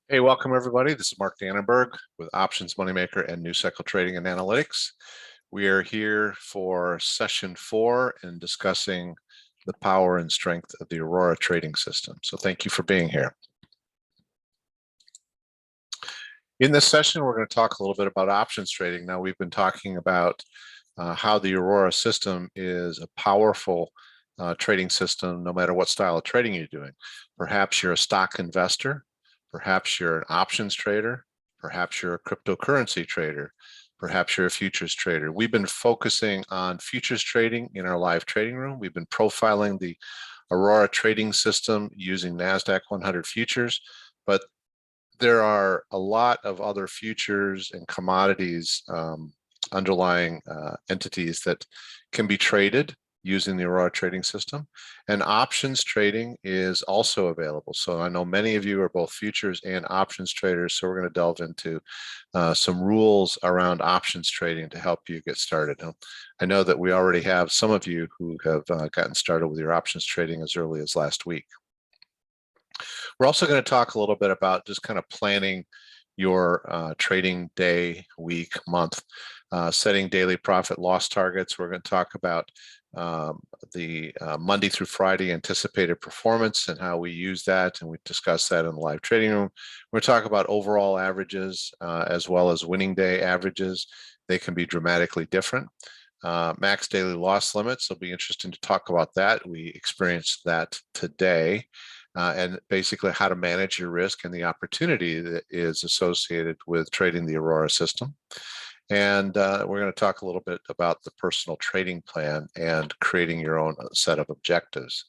Hey, welcome everybody. This is Mark Dannenberg with Options Moneymaker and New Cycle Trading and Analytics. We are here for session 4 and discussing the power and strength of the Aurora trading system. So thank you for being here. In this session, we're going to talk a little bit about options trading. Now, we've been talking about how the Aurora system is a powerful trading system, no matter what style of trading you're doing. Perhaps you're a stock investor. Perhaps you're an options trader. Perhaps you're a cryptocurrency trader. Perhaps you're a futures trader. We've been focusing on futures trading in our live trading room. We've been profiling the Aurora trading system using NASDAQ 100 futures, but there are a lot of other futures and commodities underlying entities that can be traded using the Aurora trading system, and options trading is also available. So I know many of you are both futures and options traders, so we're going to delve into some rules around options trading to help you get started. I know that we already have some of you who have gotten started with your options trading as early as last week. We're also going to talk a little bit about just kind of planning your trading day, week, month, setting daily profit loss targets. We're going to talk about the Monday through Friday anticipated performance and how we use that, and we discuss that in the live trading room. We're going to talk about overall averages as well as winning day averages. They can be dramatically different. Max daily loss limits, it'll be interesting to talk about that. We experienced that today. And basically how to manage your risk and the opportunity that is associated with trading the Aurora system. And we're going to talk a little bit about the personal trading plan and creating your own set of objectives.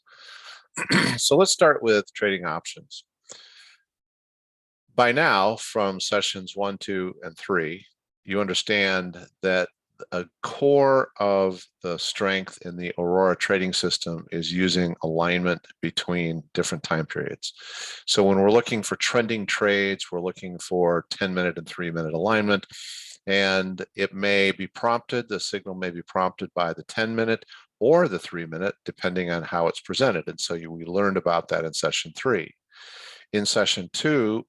So let's start with trading options. By now, from sessions 1, 2, and 3, you understand that a core of the strength in the Aurora trading system is using alignment between different time periods. So when we're looking for trending trades, we're looking for 10-minute and 3-minute alignment, and it may be prompted, the signal may be prompted by the 10-minute or the 3-minute, depending on how it's presented. And so we learned about that in session 3. In session 2,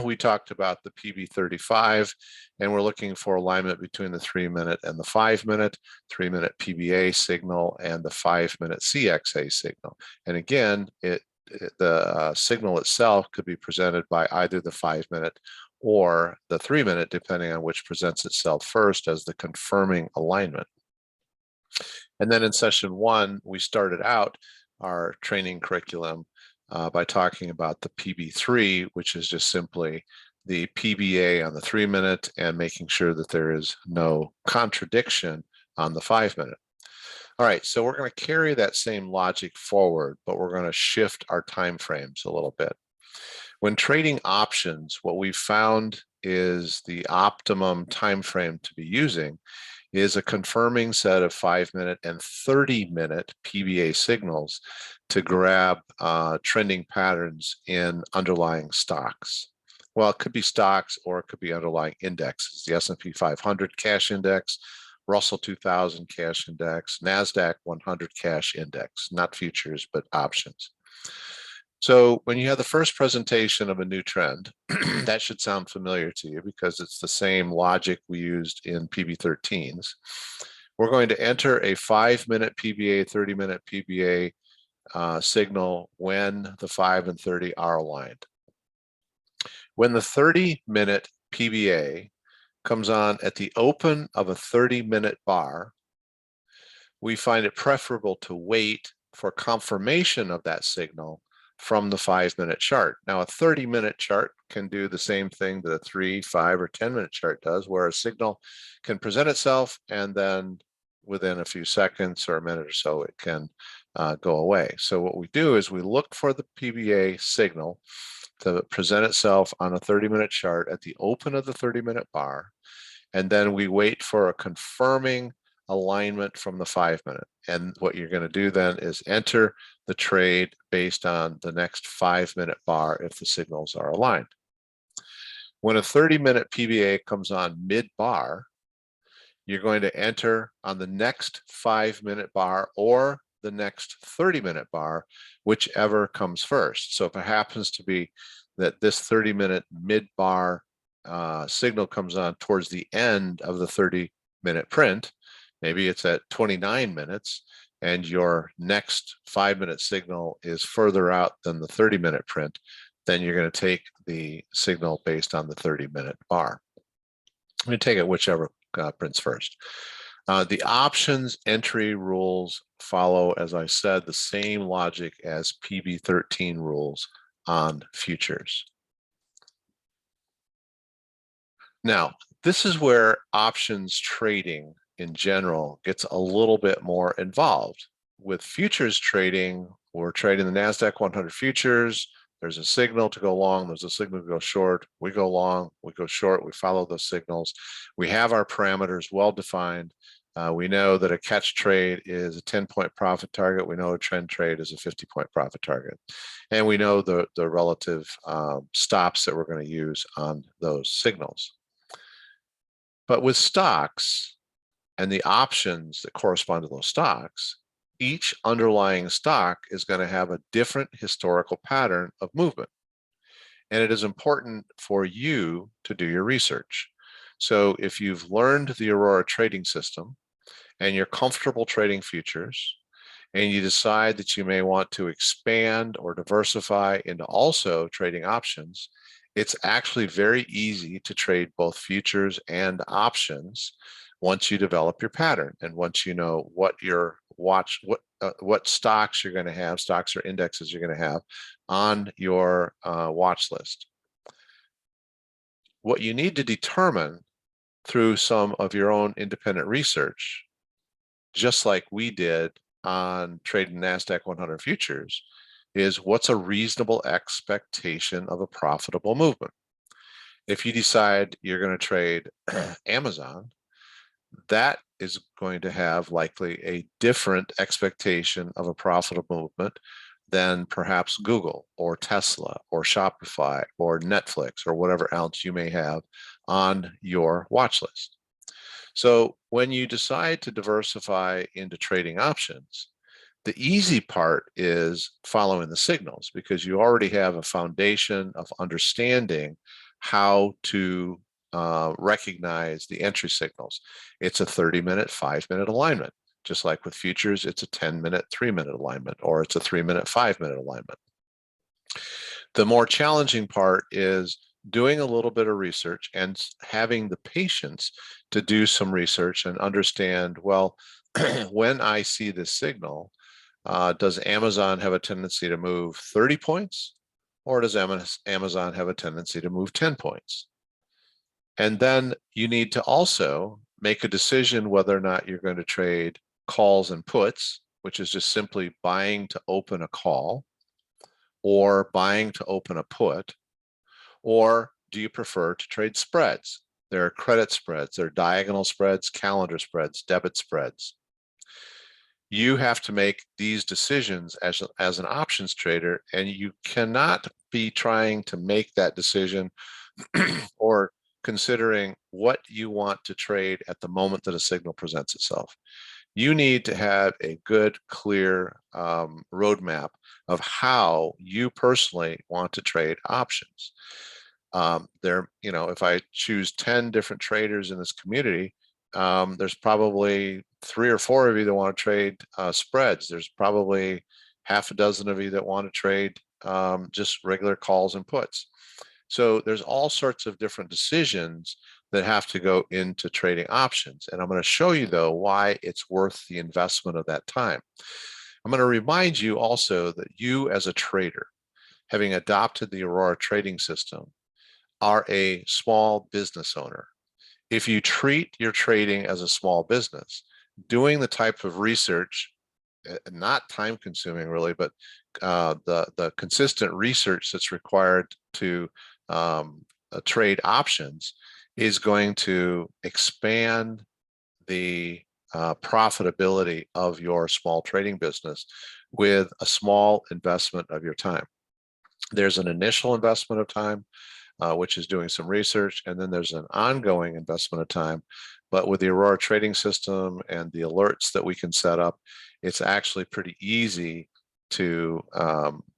we talked about the PB35, and we're looking for alignment between the 3-minute and the 5-minute, 3-minute PBA signal, and the 5-minute CXA signal. And again, the signal itself could be presented by either the 5-minute or the 3-minute, depending on which presents itself first as the confirming alignment. And then in session 1, we started out our training curriculum by talking about the PB3, which is just simply the PBA on the 3-minute and making sure that there is no contradiction on the 5-minute. All right, so we're going to carry that same logic forward, but we're going to shift our time frames a little bit. When trading options, what we've found is the optimum time frame to be using is a confirming set of 5-minute and 30-minute PBA signals to grab trending patterns in underlying stocks. Well, it could be stocks or it could be underlying indexes, the S&P 500 cash index, Russell 2000 cash index, NASDAQ 100 cash index, not futures, but options. So when you have the first presentation of a new trend, that should sound familiar to you because it's the same logic we used in PB13s. We're going to enter a 5-minute PBA, 30-minute PBA signal when the 5 and 30 are aligned. When the 30-minute PBA comes on at the open of a 30-minute bar, we find it preferable to wait for confirmation of that signal from the 5-minute chart. Now, a 30-minute chart can do the same thing that a 3, 5, or 10-minute chart does, where a signal can present itself and then within a few seconds or a minute or so, it can go away. So what we do is we look for the PBA signal to present itself on a 30-minute chart at the open of the 30-minute bar, and then we wait for a confirming alignment from the 5-minute. And what you're going to do then is enter the trade based on the next 5-minute bar if the signals are aligned. When a 30-minute PBA comes on mid-bar, you're going to enter on the next 5-minute bar or the next 30-minute bar, whichever comes first. So if it happens to be that this 30-minute mid-bar signal comes on towards the end of the 30-minute print. Maybe it's at 29 minutes and your next 5-minute signal is further out than the 30-minute print, then you're going to take the signal based on the 30-minute bar. I'm going to take it whichever prints first. The options entry rules follow, as I said, the same logic as PB13 rules on futures. Now, this is where options trading in general gets a little bit more involved. With futures trading, we're trading the NASDAQ 100 futures. There's a signal to go long, there's a signal to go short. We go long, we go short, we follow those signals. We have our parameters well defined. We know that a catch trade is a 10-point profit target. We know a trend trade is a 50-point profit target. And we know the relative stops that we're going to use on those signals. But with stocks and the options that correspond to those stocks, each underlying stock is going to have a different historical pattern of movement. And it is important for you to do your research. So if you've learned the Aurora trading system and you're comfortable trading futures, and you decide that you may want to expand or diversify into also trading options, it's actually very easy to trade both futures and options once you develop your pattern and once you know what your what stocks you're going to have, stocks or indexes you're going to have on your watch list. What you need to determine through some of your own independent research, just like we did on trading NASDAQ 100 futures, is what's a reasonable expectation of a profitable movement. If you decide you're going to trade Amazon, that is going to have likely a different expectation of a profitable movement than perhaps Google or Tesla or Shopify or Netflix or whatever else you may have on your watch list. So when you decide to diversify into trading options, the easy part is following the signals because you already have a foundation of understanding how to recognize the entry signals. It's a 30-minute, 5-minute alignment. Just like with futures, it's a 10-minute, 3-minute alignment, or it's a 3-minute, 5-minute alignment. The more challenging part is doing a little bit of research and having the patience to do some research and understand, well, when I see this signal, does Amazon have a tendency to move 30 points, or does Amazon have a tendency to move 10 points? And then you need to also make a decision whether or not you're going to trade calls and puts, which is just simply buying to open a call, or buying to open a put, or do you prefer to trade spreads? There are credit spreads, there are diagonal spreads, calendar spreads, debit spreads. You have to make these decisions as an options trader, and you cannot be trying to make that decision or considering what you want to trade at the moment that a signal presents itself. You need to have a good, clear roadmap of how you personally want to trade options. If I choose 10 different traders in this community, there's probably 3 or 4 of you that want to trade spreads. There's probably half a dozen of you that want to trade just regular calls and puts. So there's all sorts of different decisions that have to go into trading options. And I'm going to show you, though, why it's worth the investment of that time. I'm going to remind you also that you as a trader, having adopted the Aurora trading system, are a small business owner. If you treat your trading as a small business, doing the type of research, not time consuming really, but the consistent research that's required to trade options is going to expand the profitability of your small trading business with a small investment of your time. There's an initial investment of time, which is doing some research, and then there's an ongoing investment of time. But with the Aurora trading system and the alerts that we can set up, it's actually pretty easy to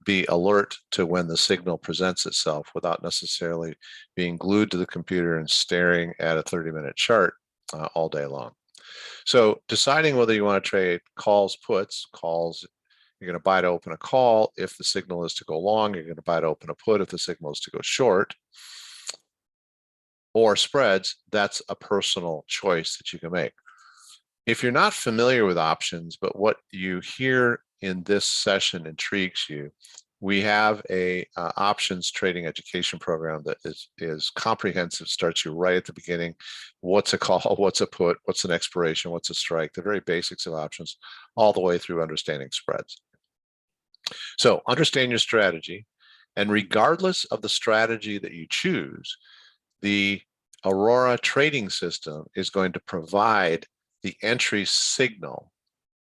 be alert to when the signal presents itself without necessarily being glued to the computer and staring at a 30-minute chart all day long. So deciding whether you want to trade calls, puts, calls, you're going to buy to open a call if the signal is to go long, you're going to buy to open a put if the signal is to go short, or spreads, that's a personal choice that you can make. If you're not familiar with options, but what you hear in this session intrigues you, we have a options trading education program that is comprehensive, starts you right at the beginning. What's a call, what's a put, what's an expiration, what's a strike, the very basics of options, all the way through understanding spreads. So understand your strategy, and regardless of the strategy that you choose, the Aurora trading system is going to provide the entry signal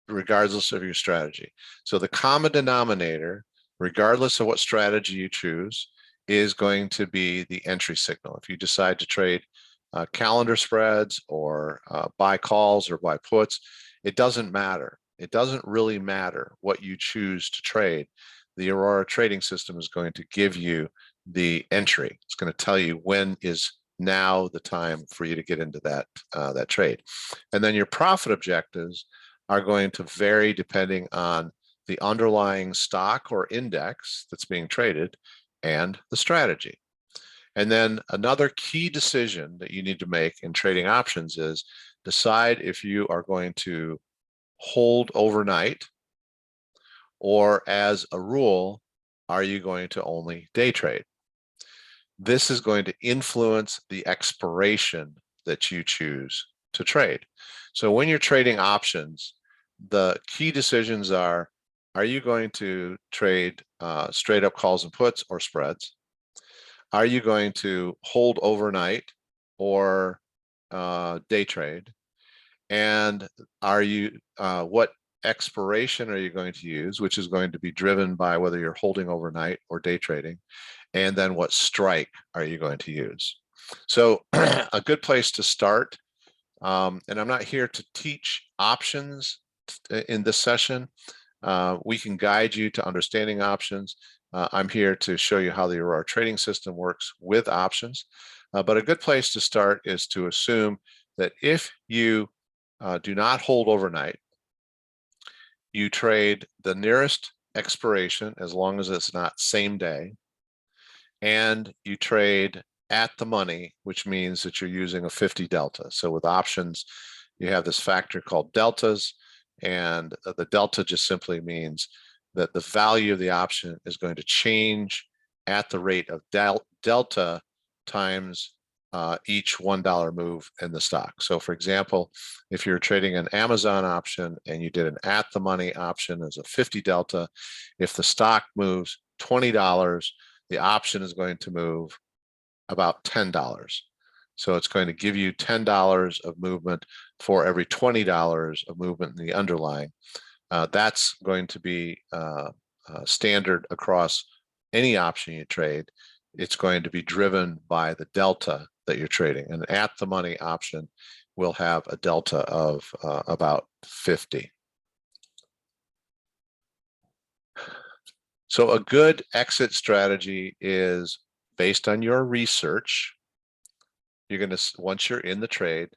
regardless of your strategy. So the common denominator, regardless of what strategy you choose, is going to be the entry signal. If you decide to trade calendar spreads or buy calls or buy puts, it doesn't matter. It doesn't really matter what you choose to trade. The Aurora trading system is going to give you the entry. It's going to tell you when is now the time for you to get into that that trade. And then your profit objectives are going to vary depending on the underlying stock or index that's being traded and the strategy. And then another key decision that you need to make in trading options is decide if you are going to hold overnight, or as a rule, are you going to only day trade? This is going to influence the expiration that you choose to trade. So when you're trading options, the key decisions are you going to trade straight up calls and puts or spreads? Are you going to hold overnight or day trade? And are you what expiration are you going to use, which is going to be driven by whether you're holding overnight or day trading? And then what strike are you going to use? So a good place to start, and I'm not here to teach options in this session. We can guide you to understanding options. I'm here to show you how the Aurora trading system works with options. But a good place to start is to assume that if you do not hold overnight, you trade the nearest expiration as long as it's not same day, and you trade at the money, which means that you're using a 50 delta. So with options, you have this factor called deltas, and the delta just simply means that the value of the option is going to change at the rate of delta times each $1 move in the stock. So for example, if you're trading an Amazon option and you did an at the money option as a 50 delta, if the stock moves $20, the option is going to move about $10. So it's going to give you $10 of movement for every $20 of movement in the underlying. That's going to be standard across any option you trade. It's going to be driven by the delta that you're trading. An at the money option will have a delta of about 50. So a good exit strategy is based on your research. You're going to, once you're in the trade,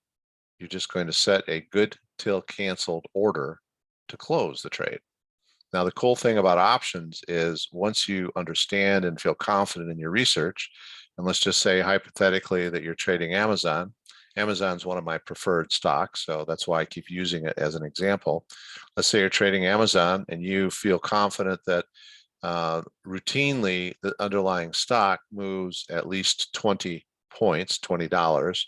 you're just going to set a good till canceled order to close the trade. Now, the cool thing about options is once you understand and feel confident in your research, and let's just say hypothetically that you're trading Amazon. Amazon's one of my preferred stocks, so that's why I keep using it as an example. Let's say you're trading Amazon and you feel confident that routinely the underlying stock moves at least 20 points, $20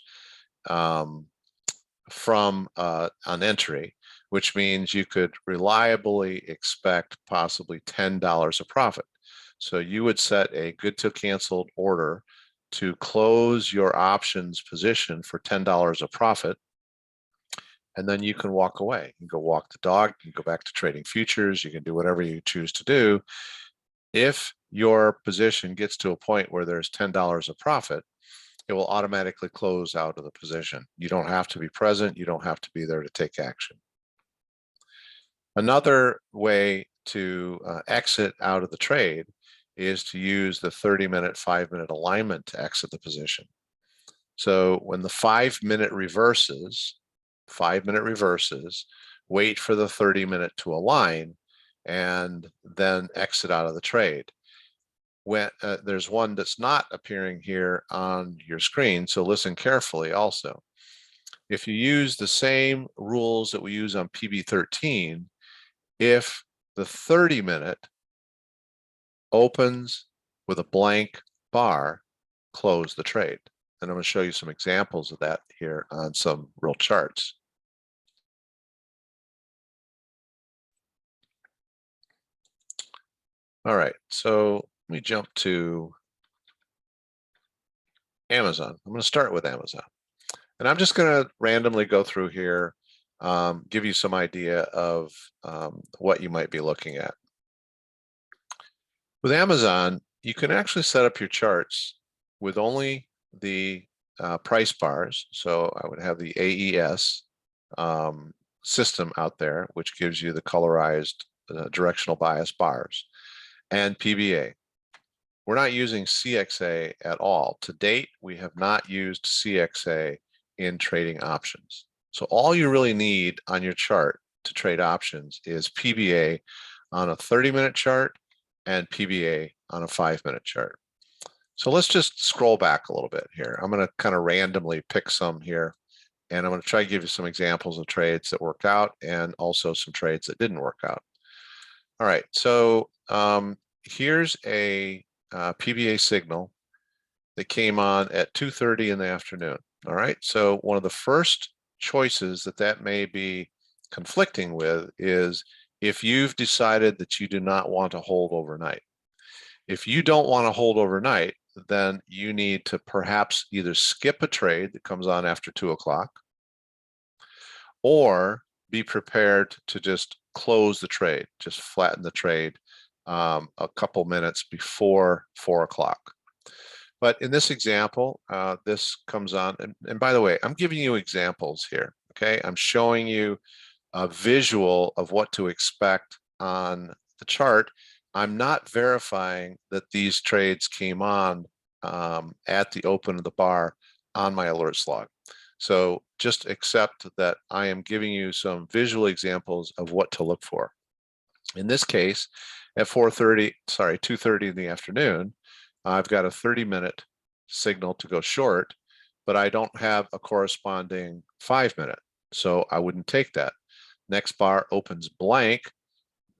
from an entry, which means you could reliably expect possibly $10 of profit. So you would set a good till canceled order to close your options position for $10 of profit, and then you can walk away. You can go walk the dog, you can go back to trading futures, you can do whatever you choose to do. If your position gets to a point where there's $10 of profit, it will automatically close out of the position. You don't have to be present, you don't have to be there to take action. Another way to exit out of the trade is to use the 30-minute, 5-minute alignment to exit the position. So when the 5-minute reverses, 5-minute reverses, wait for the 30-minute to align and then exit out of the trade. When there's one that's not appearing here on your screen, so listen carefully also. If you use the same rules that we use on PB13, if the 30-minute opens with a blank bar, close the trade. And I'm going to show you some examples of that here on some real charts. All right, so let me jump to Amazon. I'm going to start with Amazon. And I'm just going to randomly go through here, give you some idea of what you might be looking at. With Amazon, you can actually set up your charts with only the price bars. So I would have the AES system out there, which gives you the colorized directional bias bars, and PBA. We're not using CXA at all. To date, we have not used CXA in trading options. So all you really need on your chart to trade options is PBA on a 30-minute chart and PBA on a 5-minute chart. So let's just scroll back a little bit here. I'm going to kind of randomly pick some here, and I'm going to try to give you some examples of trades that worked out and also some trades that didn't work out. All right, so here's a PBA signal that came on at 2:30 in the afternoon. All right, so one of the first choices that may be conflicting with is if you've decided that you do not want to hold overnight. If you don't want to hold overnight, then you need to perhaps either skip a trade that comes on after 2 o'clock or be prepared to just close the trade, just flatten the trade a couple minutes before 4 o'clock. But in this example, this comes on, and by the way, I'm giving you examples here, okay? I'm showing you a visual of what to expect on the chart. I'm not verifying that these trades came on at the open of the bar on my alerts log. So just accept that I am giving you some visual examples of what to look for. In this case, at 2:30 in the afternoon, I've got a 30-minute signal to go short, but I don't have a corresponding 5-minute, so I wouldn't take that. Next bar opens blank.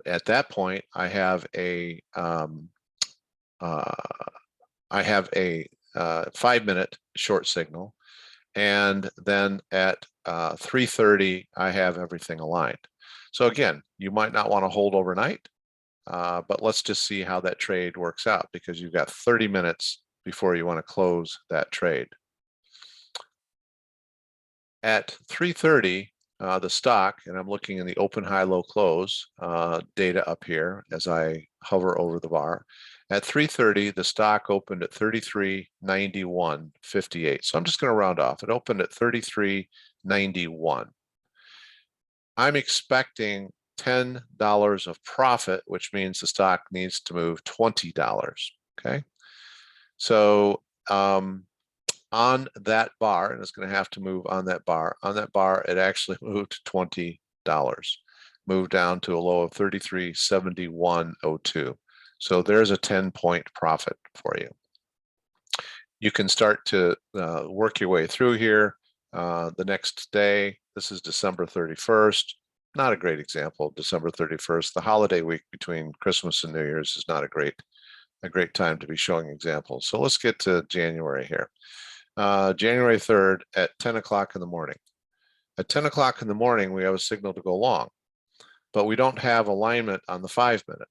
At that point, I have a 5-minute short signal, and then at 3:30, I have everything aligned. So again, you might not want to hold overnight, but let's just see how that trade works out, because you've got 30 minutes before you want to close that trade. At 3:30, the stock, and I'm looking in the open, high, low, close data up here as I hover over the bar. At 3:30, the stock opened at 33.91.58. So I'm just going to round off. It opened at 33.91. I'm expecting $10 of profit, which means the stock needs to move $20. Okay, so on that bar, and it's going to have to move on that bar. On that bar, it actually moved $20, moved down to a low of 33.71.02. So there's a 10-point profit for you. You can start to work your way through here. The next day, this is December 31st. Not a great example of December 31st. The holiday week between Christmas and New Year's is not a great time to be showing examples. So let's get to January here. January 3rd at 10 o'clock in the morning. At 10 o'clock in the morning, we have a signal to go long, but we don't have alignment on the 5-minute.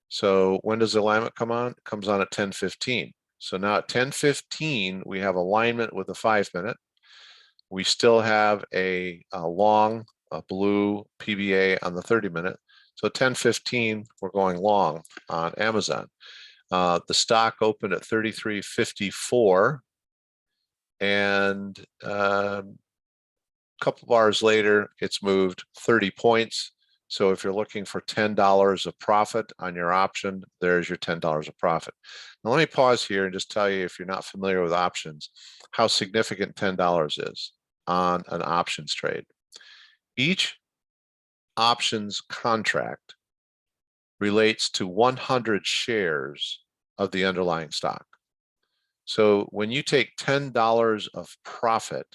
So when does the alignment come on? It comes on at 10:15. So now at 10:15, we have alignment with the 5-minute. We still have a long, blue PBA on the 30-minute. So 10:15, we're going long on Amazon. The stock opened at 33.54. And a couple bars later, it's moved 30 points. So if you're looking for $10 of profit on your option, there's your $10 of profit. Now let me pause here and just tell you, if you're not familiar with options, how significant $10 is on an options trade. Each options contract relates to 100 shares of the underlying stock. So when you take $10 of profit,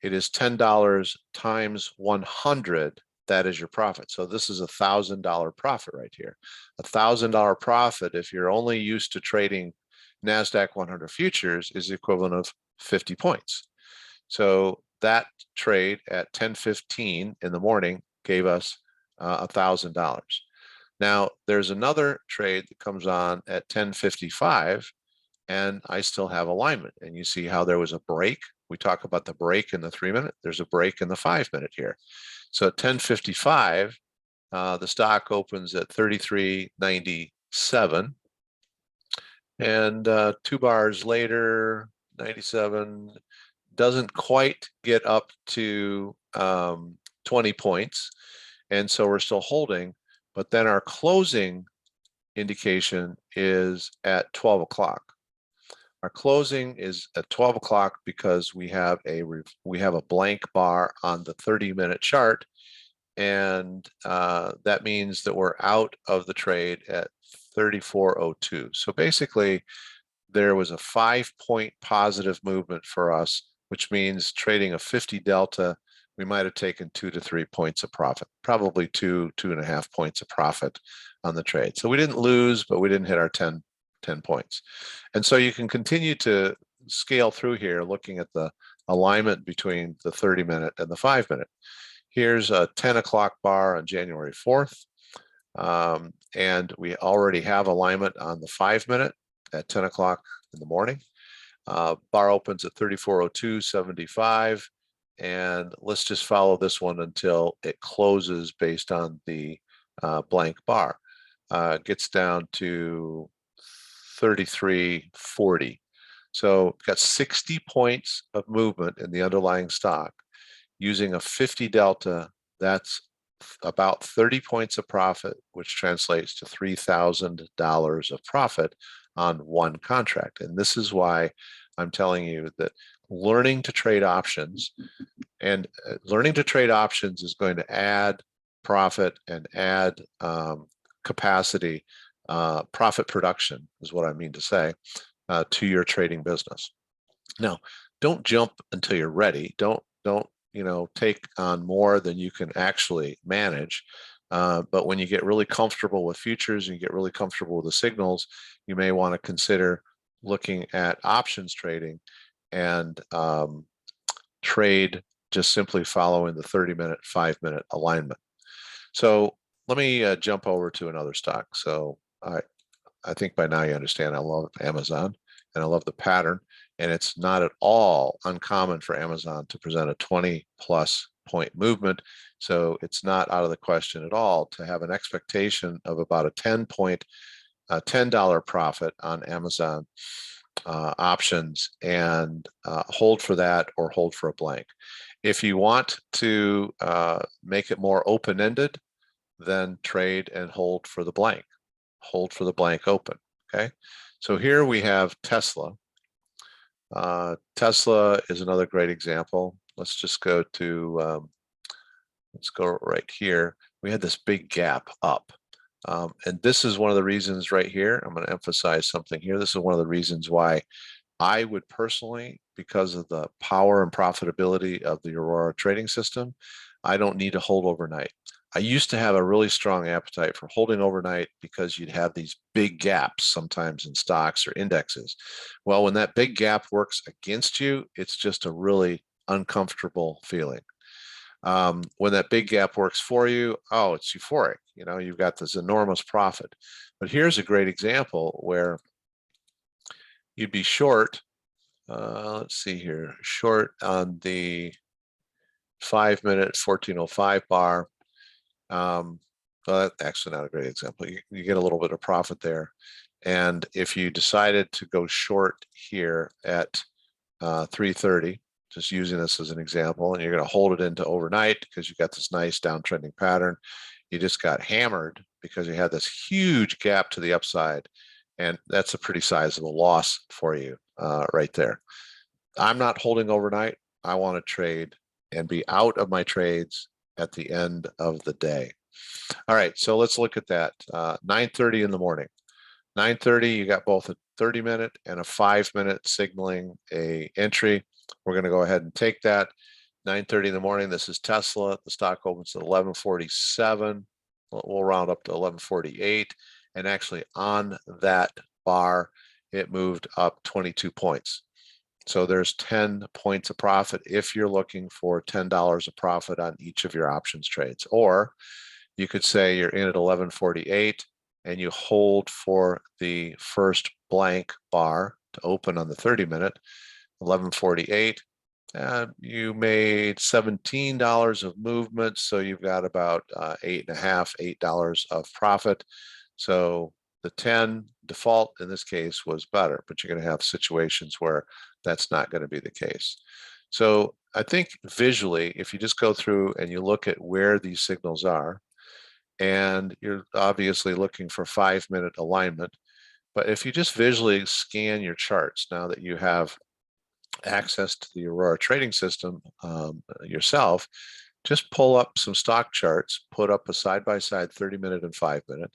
it is $10 times 100. That is your profit. So this is $1,000 profit right here. $1,000 profit, if you're only used to trading NASDAQ 100 futures, is the equivalent of 50 points. So that trade at 10:15 in the morning gave us $1,000. Now there's another trade that comes on at 10:55, and I still have alignment. And you see how there was a break. We talk about the break in the 3-minute. There's a break in the 5-minute here. So at 10:55, the stock opens at 33.97, and 2 bars later, 97 doesn't quite get up to 20 points, and so we're still holding. But then our closing indication is at 12 o'clock. Our closing is at 12 o'clock because we have a blank bar on the 30-minute chart, and that means that we're out of the trade at 34.02. So basically, there was a 5-point positive movement for us, which means trading a 50 delta, we might have taken 2 to 3 points of profit, probably 2.5 points of profit on the trade. So we didn't lose, but we didn't hit our 10 points. And so you can continue to scale through here, looking at the alignment between the 30-minute and the 5-minute. Here's a 10 o'clock bar on January 4th. And we already have alignment on the 5-minute at 10 o'clock in the morning. Bar opens at 34.02.75. And let's just follow this one until it closes based on the blank bar. Gets down to 33.40. So we've got 60 points of movement in the underlying stock. Using a 50 delta, that's about 30 points of profit, which translates to $3,000 of profit on one contract. And this is why I'm telling you that learning to trade options is going to add profit and add capacity, profit production is what I mean to say, to your trading business. Now, don't jump until you're ready. Don't take on more than you can actually manage. But when you get really comfortable with futures and you get really comfortable with the signals, you may want to consider looking at options trading and trade just simply following the 30-minute, 5-minute alignment. So let me jump over to another stock. So I think by now you understand I love Amazon and I love the pattern. And it's not at all uncommon for Amazon to present a 20+ point movement. So it's not out of the question at all to have an expectation of about a $10 profit on Amazon options and hold for that or hold for a blank. If you want to make it more open-ended, then trade and hold for the blank. Hold for the blank open, okay? So here we have Tesla. Tesla is another great example. Let's just go to, let's go right here. We had this big gap up. And this is one of the reasons right here, I'm going to emphasize something here. This is one of the reasons why I would personally, because of the power and profitability of the Aurora trading system, I don't need to hold overnight. I used to have a really strong appetite for holding overnight because you'd have these big gaps sometimes in stocks or indexes. Well, when that big gap works against you, it's just a really uncomfortable feeling. When that big gap works for you, oh, it's euphoric. You've got this enormous profit. But here's a great example where you'd be short. Let's see here, short on the 5-minute 1405 bar. Well, that's actually not a great example. You get a little bit of profit there. And if you decided to go short here at 3:30, just using this as an example, and you're going to hold it into overnight because you've got this nice downtrending pattern. you just got hammered because you had this huge gap to the upside. And that's a pretty sizable loss for you right there. I'm not holding overnight. I want to trade and be out of my trades at the end of the day. All right, so let's look at that. 9:30 in the morning. 9:30, you got both a 30-minute and a 5-minute signaling a entry. We're going to go ahead and take that. 9:30 in the morning, this is Tesla. The stock opens at 11:47. We'll round up to 11:48. And actually on that bar, it moved up 22 points. So there's 10 points of profit if you're looking for $10 of profit on each of your options trades. Or you could say you're in at 11:48 and you hold for the first blank bar to open on the 30-minute, 11:48. You made $17 of movement, so you've got about $8.50, $8 of profit. So the 10 default in this case was better, but you're going to have situations where that's not going to be the case. So I think visually, if you just go through and you look at where these signals are, and you're obviously looking for 5-minute alignment, but if you just visually scan your charts now that you have access to the Aurora trading system yourself, just pull up some stock charts, put up a side-by-side 30-minute and 5-minute,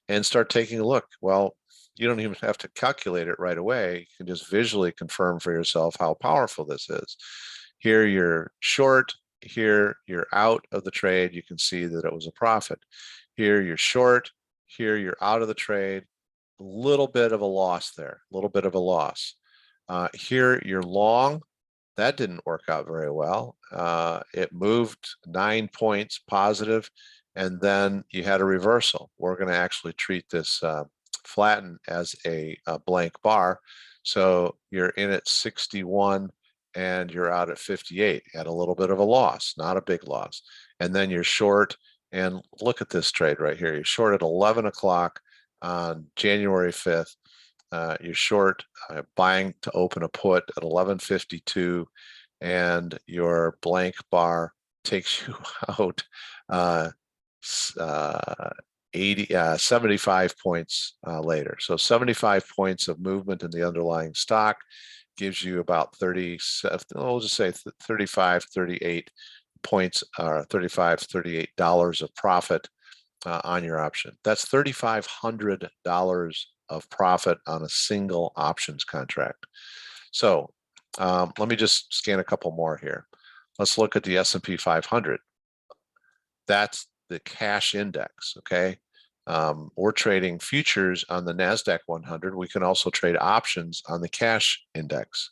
and start taking a look. Well, you don't even have to calculate it right away. You can just visually confirm for yourself how powerful this is. Here you're short, here you're out of the trade. You can see that it was a profit. Here you're short, here you're out of the trade. A little bit of a loss there, a little bit of a loss. Here you're long. That didn't work out very well. It moved 9 points positive, and then you had a reversal. We're going to actually treat this flatten as a blank bar. So you're in at 61 and you're out at 58 at a little bit of a loss, not a big loss. And then you're short, and look at this trade right here. You're short at 11 o'clock on January 5th. You're short buying to open a put at 11:52, and your blank bar takes you out 75 points later. So 75 points of movement in the underlying stock gives you about 30, we'll just say 35, 38 points, or $35, $38 of profit on your option. That's $3,500 of profit on a single options contract. So let me just scan a couple more here. Let's look at the S&P 500. That's the cash index, okay? We're trading futures on the NASDAQ 100. We can also trade options on the cash index.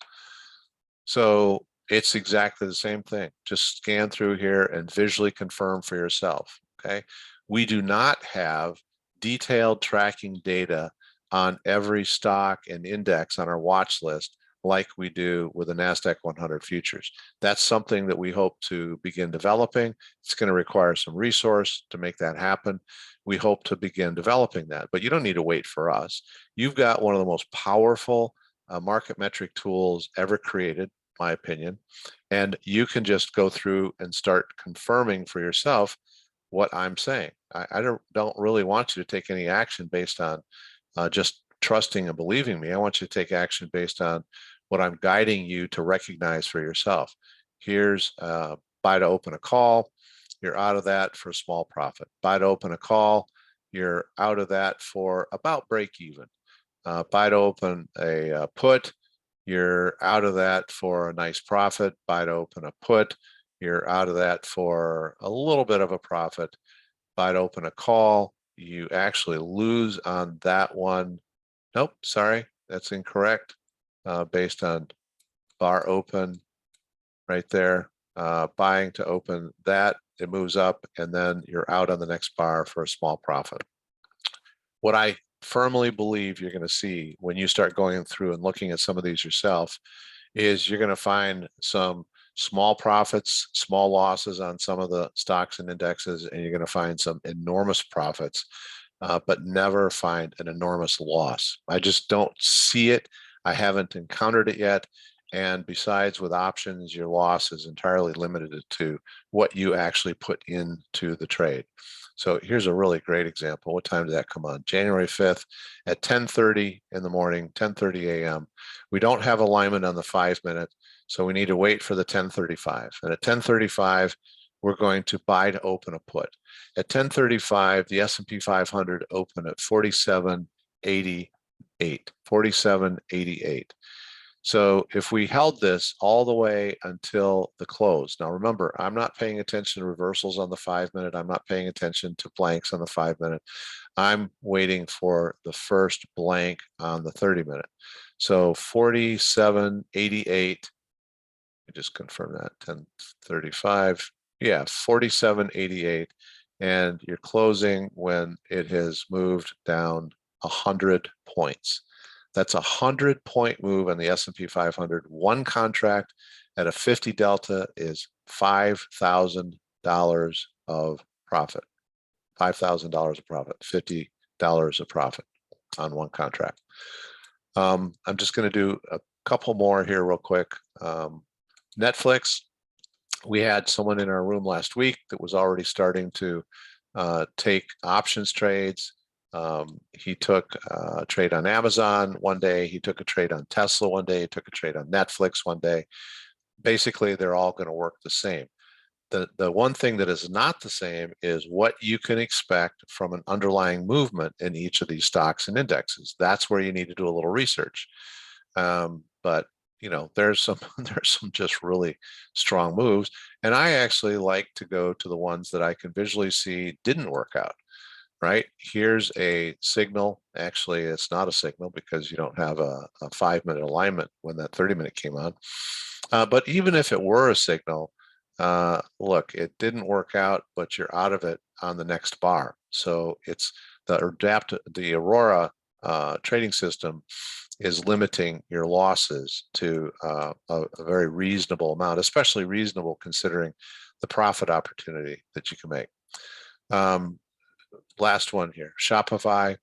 So it's exactly the same thing. Just scan through here and visually confirm for yourself, okay? We do not have detailed tracking data on every stock and index on our watch list like we do with the NASDAQ 100 futures. That's something that we hope to begin developing. It's going to require some resource to make that happen. We hope to begin developing that, but you don't need to wait for us. You've got one of the most powerful market metric tools ever created, my opinion, and you can just go through and start confirming for yourself what I'm saying. I don't really want you to take any action based on just trusting and believing me. I want you to take action based on what I'm guiding you to recognize for yourself. Here's buy to open a call. You're out of that for a small profit. Buy to open a call. You're out of that for about break even. Buy to open a put. You're out of that for a nice profit. Buy to open a put. You're out of that for a little bit of a profit. Buy to open a call. You actually lose on that one. Nope, sorry, that's incorrect. Based on bar open right there, buying to open that, it moves up, and then you're out on the next bar for a small profit. What I firmly believe you're going to see when you start going through and looking at some of these yourself is you're going to find some small profits, small losses on some of the stocks and indexes, and you're going to find some enormous profits, but never find an enormous loss. I just don't see it. I haven't encountered it yet. And besides, with options, your loss is entirely limited to what you actually put into the trade. So here's a really great example. What time did that come on? January 5th at 10:30 in the morning, 10:30 a.m. We don't have alignment on the 5-minute, so we need to wait for the 10:35. And at 10:35, we're going to buy to open a put. At 10:35, the S&P 500 opened at 47.88, 47.88. So if we held this all the way until the close, now remember, I'm not paying attention to reversals on the 5-minute. I'm not paying attention to blanks on the 5-minute. I'm waiting for the first blank on the 30-minute. So 47.88, just confirm that, 10:35. Yeah, 47.88. And you're closing when it has moved down 100 points. That's a 100-point move on the S&P 500. One contract at a 50 delta is $5,000 of profit. $5,000 of profit, $50 of profit on one contract. I'm just going to do a couple more here real quick. Netflix, we had someone in our room last week that was already starting to take options trades. He took a trade on Amazon one day. He took a trade on Tesla one day. He took a trade on Netflix one day. Basically, they're all going to work the same. The one thing that is not the same is what you can expect from an underlying movement in each of these stocks and indexes. That's where you need to do a little research. But you know, there's some just really strong moves, and I actually like to go to the ones that I can visually see didn't work out. Right, here's a signal. Actually, it's not a signal because you don't have a 5-minute alignment when that 30-minute came on. But even if it were a signal, look, it didn't work out, but you're out of it on the next bar. So it's the Aurora trading system is limiting your losses to a very reasonable amount, especially reasonable considering the profit opportunity that you can make. Last one here, Shopify.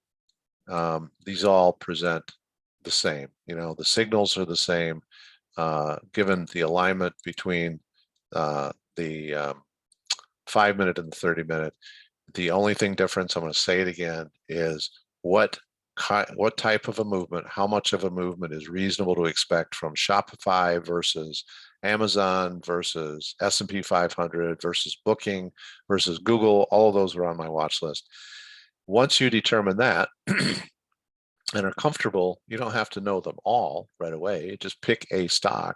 These all present the same. You know, the signals are the same, given the alignment between the 5-minute and the 30-minute. The only thing difference, I'm going to say it again, is what type of a movement, how much of a movement is reasonable to expect from Shopify versus Amazon versus S&P 500 versus Booking versus Google. All of those are on my watch list. Once you determine that and are comfortable, you don't have to know them all right away. Just pick a stock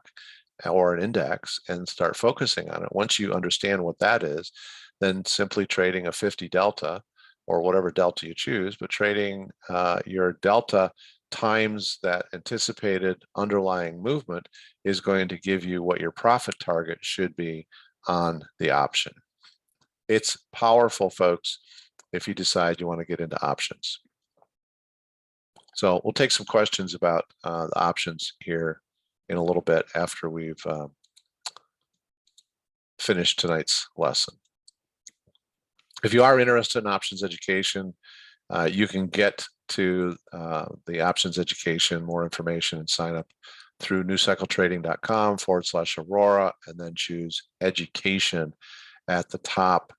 or an index and start focusing on it. Once you understand what that is, then simply trading a 50 delta or whatever delta you choose, but trading your delta times that anticipated underlying movement is going to give you what your profit target should be on the option. It's powerful, folks, if you decide you want to get into options. So we'll take some questions about the options here in a little bit after we've finished tonight's lesson. If you are interested in options education, you can get to the options education, more information, and sign up through newcycletrading.com/Aurora, and then choose education at the top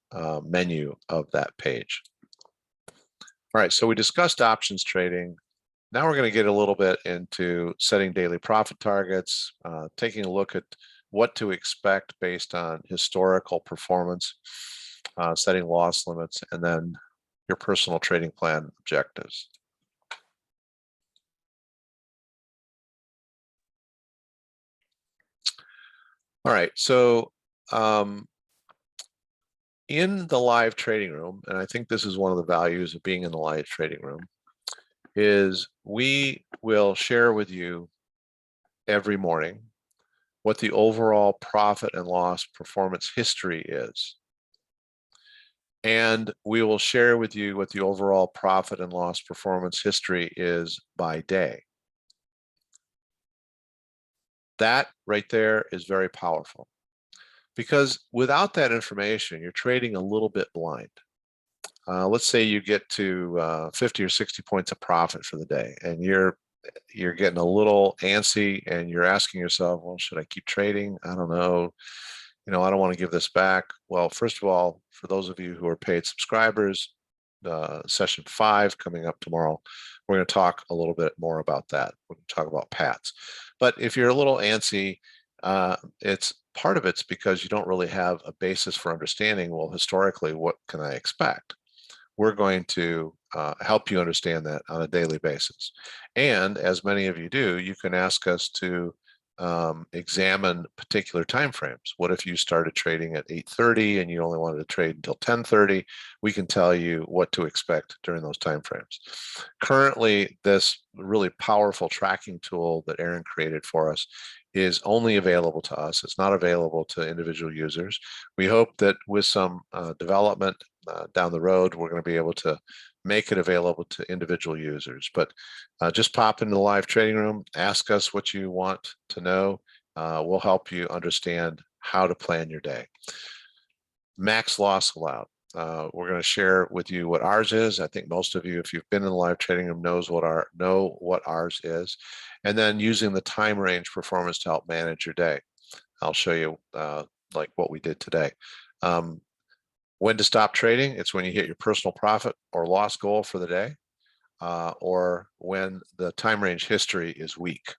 menu of that page. All right, so we discussed options trading. Now we're going to get a little bit into setting daily profit targets, taking a look at what to expect based on historical performance, setting loss limits, and then your personal trading plan objectives. All right, so in the live trading room, and I think this is one of the values of being in the live trading room, is we will share with you every morning what the overall profit and loss performance history is. And we will share with you what the overall profit and loss performance history is by day. That right there is very powerful, because without that information, you're trading a little bit blind. Let's say you get to 50 or 60 points of profit for the day, and you're getting a little antsy, and you're asking yourself, well, should I keep trading? I don't know. I don't want to give this back. Well, first of all, for those of you who are paid subscribers, session 5 coming up tomorrow, we're going to talk a little bit more about that. We're going to talk about PATs. But if you're a little antsy, it's part of it's because you don't really have a basis for understanding, well, historically, what can I expect? We're going to help you understand that on a daily basis. And as many of you do, you can ask us to examine particular timeframes. What if you started trading at 8:30 and you only wanted to trade until 10:30? We can tell you what to expect during those timeframes. Currently, this really powerful tracking tool that Aaron created for us is only available to us. It's not available to individual users. We hope that with some development down the road, we're going to be able to make it available to individual users. But just pop into the live trading room, ask us what you want to know. We'll help you understand how to plan your day. Max loss allowed. We're going to share with you what ours is. I think most of you, if you've been in the live trading room, know what ours is. And then using the time range performance to help manage your day. I'll show you like what we did today. When to stop trading, it's when you hit your personal profit or loss goal for the day, or when the time range history is weak.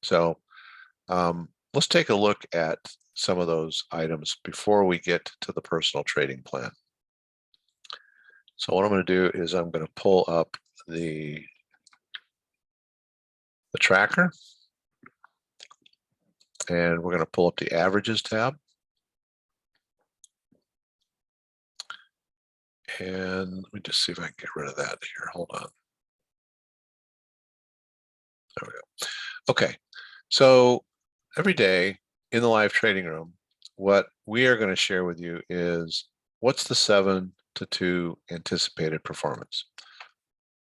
So let's take a look at some of those items before we get to the personal trading plan. So what I'm going to do is I'm going to pull up the tracker, and we're going to pull up the averages tab. And let me just see if I can get rid of that here. Hold on. There we go. Okay, so every day in the live trading room, what we are going to share with you is what's the 7-2 anticipated performance.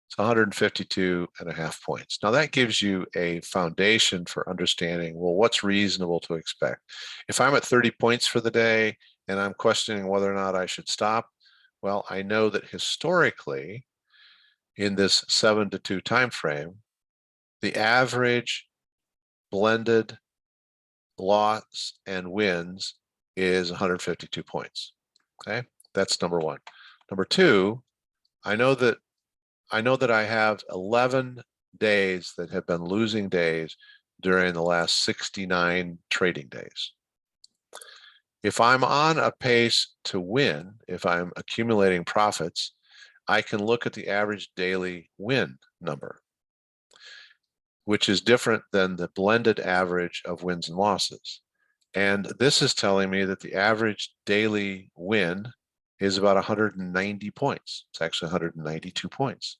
It's 152.5 points. Now that gives you a foundation for understanding, well, what's reasonable to expect? If I'm at 30 points for the day and I'm questioning whether or not I should stop, well, I know that historically in this 7-2 time frame, the average blended loss and wins is 152 points. Okay, that's number one. Number two, I know that I have 11 days that have been losing days during the last 69 trading days. If I'm on a pace to win, if I'm accumulating profits, I can look at the average daily win number, which is different than the blended average of wins and losses. And this is telling me that the average daily win is about 190 points. It's actually 192 points.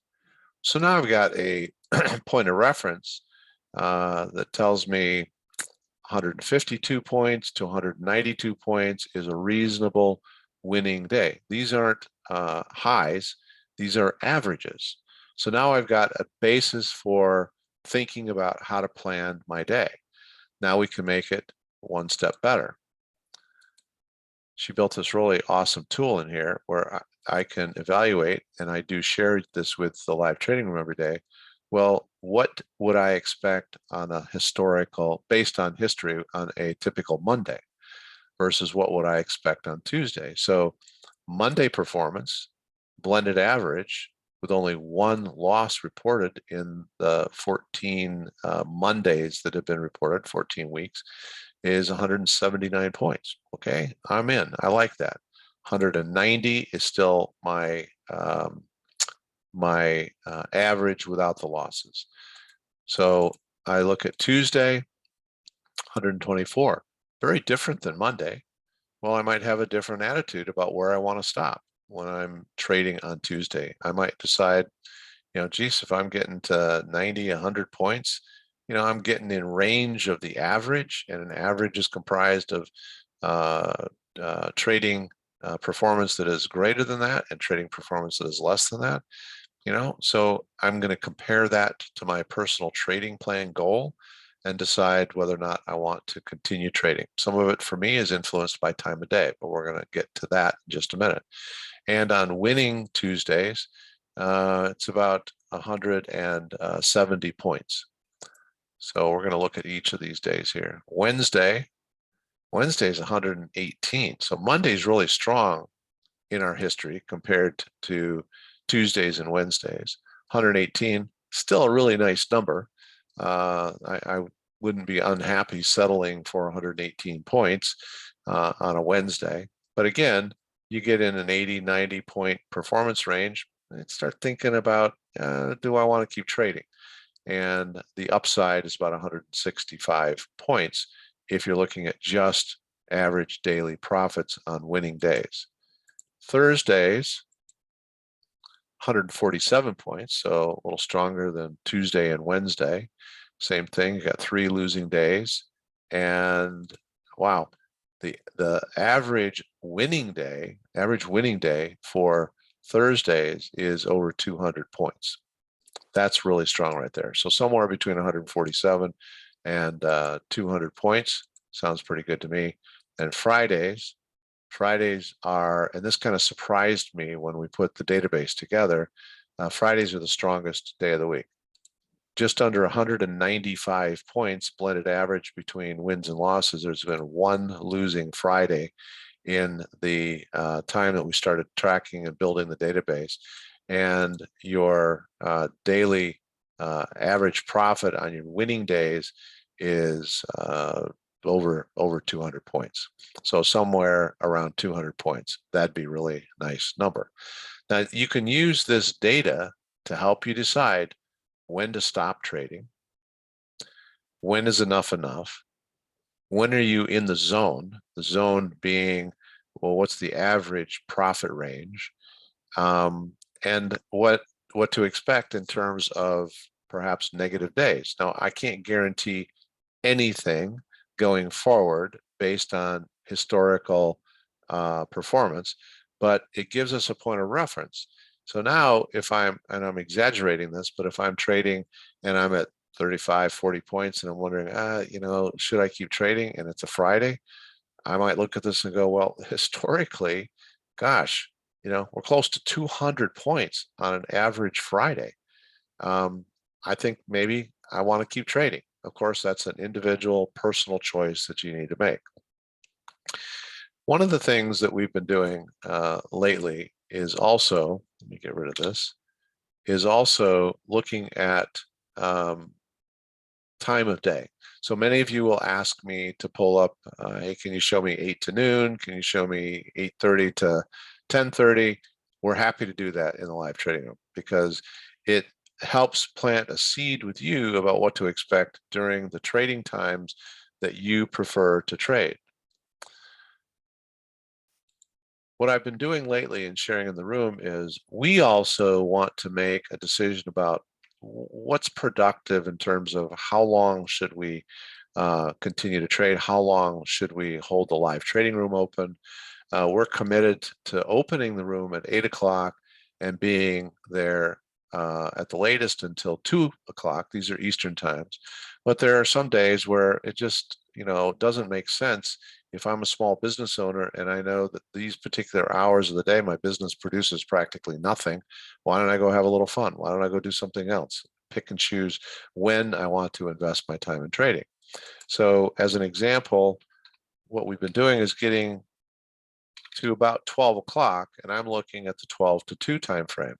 So now I've got a point of reference that tells me 152 points to 192 points is a reasonable winning day. These aren't highs, these are averages. So now I've got a basis for thinking about how to plan my day. Now we can make it one step better. She built this really awesome tool in here where I can evaluate, and I do share this with the live trading room every day. Well, what would I expect on a historical, based on history, on a typical Monday versus what would I expect on Tuesday? So Monday performance, blended average, with only one loss reported in the 14 Mondays that have been reported, 14 weeks, is 179 points. Okay, I'm in. I like that. 190 is still my average without the losses. So I look at Tuesday, 124. Very different than Monday. Well, I might have a different attitude about where I want to stop when I'm trading on Tuesday. I might decide, geez, if I'm getting to 90, 100 points, I'm getting in range of the average, and an average is comprised of trading performance that is greater than that and trading performance that is less than that. So I'm going to compare that to my personal trading plan goal and decide whether or not I want to continue trading. Some of it for me is influenced by time of day, but we're going to get to that in just a minute. And on winning Tuesdays, it's about 170 points. So we're going to look at each of these days here. Wednesday, Wednesday is 118. So Monday's really strong in our history compared to Tuesdays and Wednesdays. 118, still a really nice number. I wouldn't be unhappy settling for 118 points on a Wednesday. But again, you get in an 80, 90 point performance range and start thinking about, do I want to keep trading? And the upside is about 165 points if you're looking at just average daily profits on winning days. Thursdays, 147 points, so a little stronger than Tuesday and Wednesday. Same thing, you got 3 losing days. And wow, the average winning day for Thursdays is over 200 points. That's really strong right there. So somewhere between 147 and 200 points sounds pretty good to me. And Fridays are, and this kind of surprised me when we put the database together, Fridays are the strongest day of the week. Just under 195 points blended average between wins and losses. There's been one losing Friday in the time that we started tracking and building the database. And your daily average profit on your winning days is over 200 points. So somewhere around 200 points. That'd be really nice number. Now you can use this data to help you decide when to stop trading. When is enough enough? When are you in the zone? The zone being, well, what's the average profit range? And what to expect in terms of perhaps negative days. Now, I can't guarantee anything going forward based on historical performance, but it gives us a point of reference. So now if I'm, and I'm exaggerating this, but if I'm trading and I'm at 35, 40 points and I'm wondering, should I keep trading? And it's a Friday, I might look at this and go, well, historically, gosh, we're close to 200 points on an average Friday. I think maybe I want to keep trading. Of course, that's an individual personal choice that you need to make. One of the things that we've been doing lately is also, let me get rid of this, is also looking at time of day. So many of you will ask me to pull up, hey, can you show me 8 to noon? Can you show me 8:30 to 10:30? We're happy to do that in the live trading room because it helps plant a seed with you about what to expect during the trading times that you prefer to trade. What I've been doing lately and sharing in the room is we also want to make a decision about what's productive in terms of how long should we continue to trade, how long should we hold the live trading room open. We're committed to opening the room at 8 o'clock and being there at the latest until 2 o'clock. These are Eastern times. But there are some days where it just, doesn't make sense. If I'm a small business owner and I know that these particular hours of the day, my business produces practically nothing, why don't I go have a little fun? Why don't I go do something else? Pick and choose when I want to invest my time in trading. So as an example, what we've been doing is getting to about 12 o'clock, and I'm looking at the 12 to 2 time frame.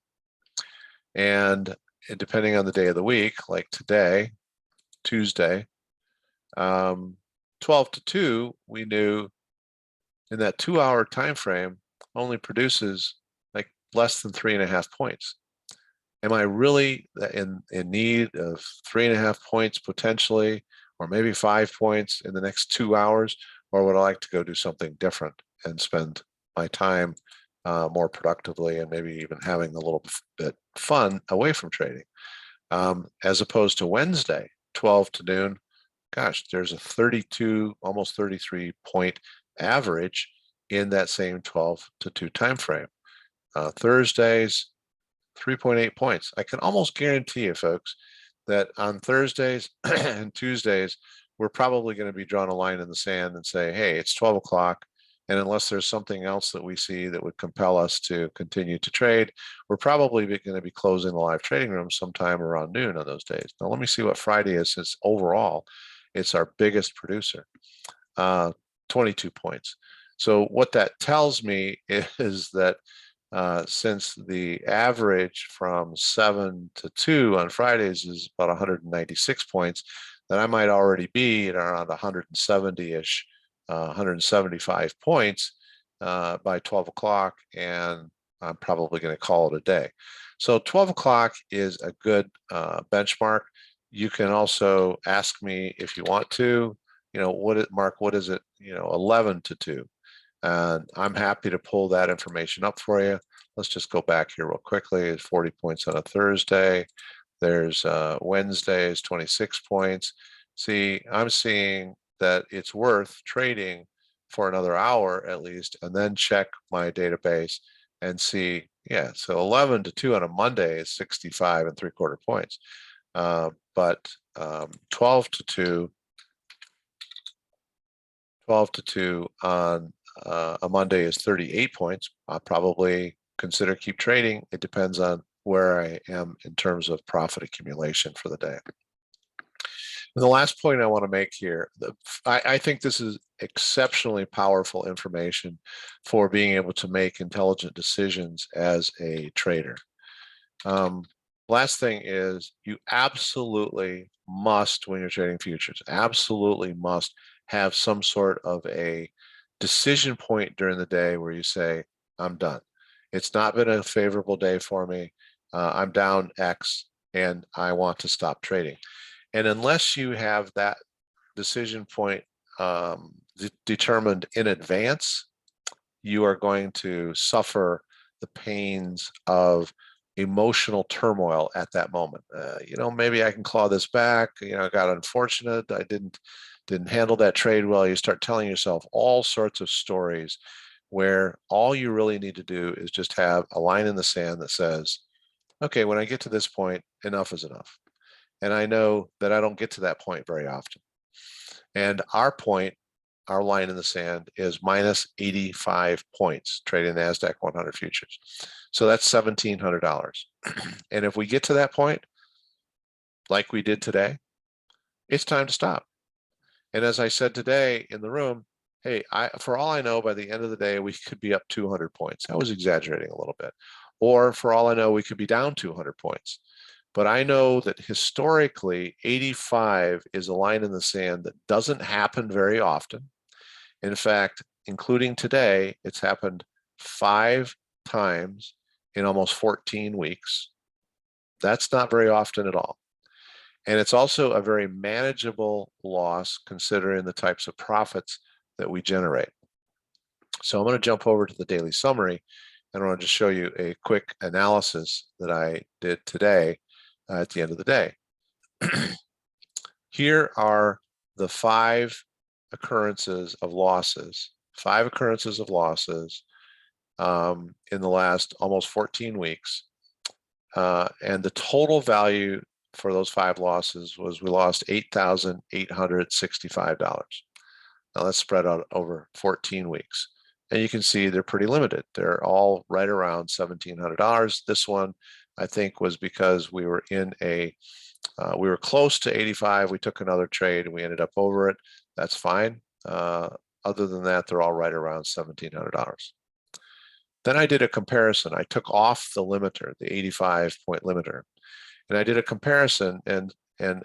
And depending on the day of the week, like today, Tuesday, 12 to 2, we knew in that 2-hour time frame only produces like less than 3.5 points. Am I really in need of 3.5 points potentially, or maybe 5 points in the next 2 hours? Or would I like to go do something different and spend my time more productively and maybe even having a little bit fun away from trading? As opposed to Wednesday, 12 to noon, gosh, there's a 32, almost 33 point average in that same 12 to 2 time frame. Thursdays, 3.8 points. I can almost guarantee you, folks, that on Thursdays and Tuesdays, we're probably going to be drawing a line in the sand and say, hey, it's 12 o'clock. And unless there's something else that we see that would compel us to continue to trade, we're probably going to be closing the live trading room sometime around noon on those days. Now, let me see what Friday is, since overall, it's our biggest producer. 22 points. So what that tells me is that since the average from 7 to 2 on Fridays is about 196 points, that I might already be at around 170-ish, 175 points by 12 o'clock, and I'm probably going to call it a day. So 12 o'clock is a good benchmark. You can also ask me if you want to, Mark, what is it, 11 to 2? And I'm happy to pull that information up for you. Let's just go back here real quickly. It's 40 points on a Thursday. There's Wednesday is 26 points. See, I'm seeing that it's worth trading for another hour at least, and then check my database and see, yeah, so 11 to 2 on a Monday is 65 and 3/4 points. But 12 to 2 on a Monday is 38 points. I'll probably consider keep trading. It depends on where I am in terms of profit accumulation for the day. And the last point I want to make here, I think this is exceptionally powerful information for being able to make intelligent decisions as a trader. Last thing is, you absolutely must, when you're trading futures, absolutely must have some sort of a decision point during the day where you say, I'm done. It's not been a favorable day for me. I'm down X and I want to stop trading. And unless you have that decision point determined in advance, you are going to suffer the pains of emotional turmoil at that moment. Maybe I can claw this back. I got unfortunate. I didn't handle that trade well. You start telling yourself all sorts of stories where all you really need to do is just have a line in the sand that says, okay, when I get to this point, enough is enough. And I know that I don't get to that point very often. And our line in the sand is minus 85 points trading NASDAQ 100 futures. So that's $1,700. And if we get to that point, like we did today, it's time to stop. And as I said today in the room, hey, for all I know, by the end of the day, we could be up 200 points. I was exaggerating a little bit. Or for all I know, we could be down 200 points. But I know that historically, 85 is a line in the sand that doesn't happen very often. In fact, including today, it's happened 5 times in almost 14 weeks. That's not very often at all. And it's also a very manageable loss considering the types of profits that we generate. So I'm going to jump over to the daily summary, and I want to just show you a quick analysis that I did today at the end of the day. Here are the 5 occurrences of losses, in the last almost 14 weeks. And the total value for those 5 losses was we lost $8,865. Now that's spread out over 14 weeks. And you can see they're pretty limited. They're all right around $1,700. This one, I think, was because we were we were close to 85. We took another trade and we ended up over it. That's fine. Other than that, they're all right around $1,700. Then I did a comparison. I took off the limiter, the 85-point limiter, and I did a comparison and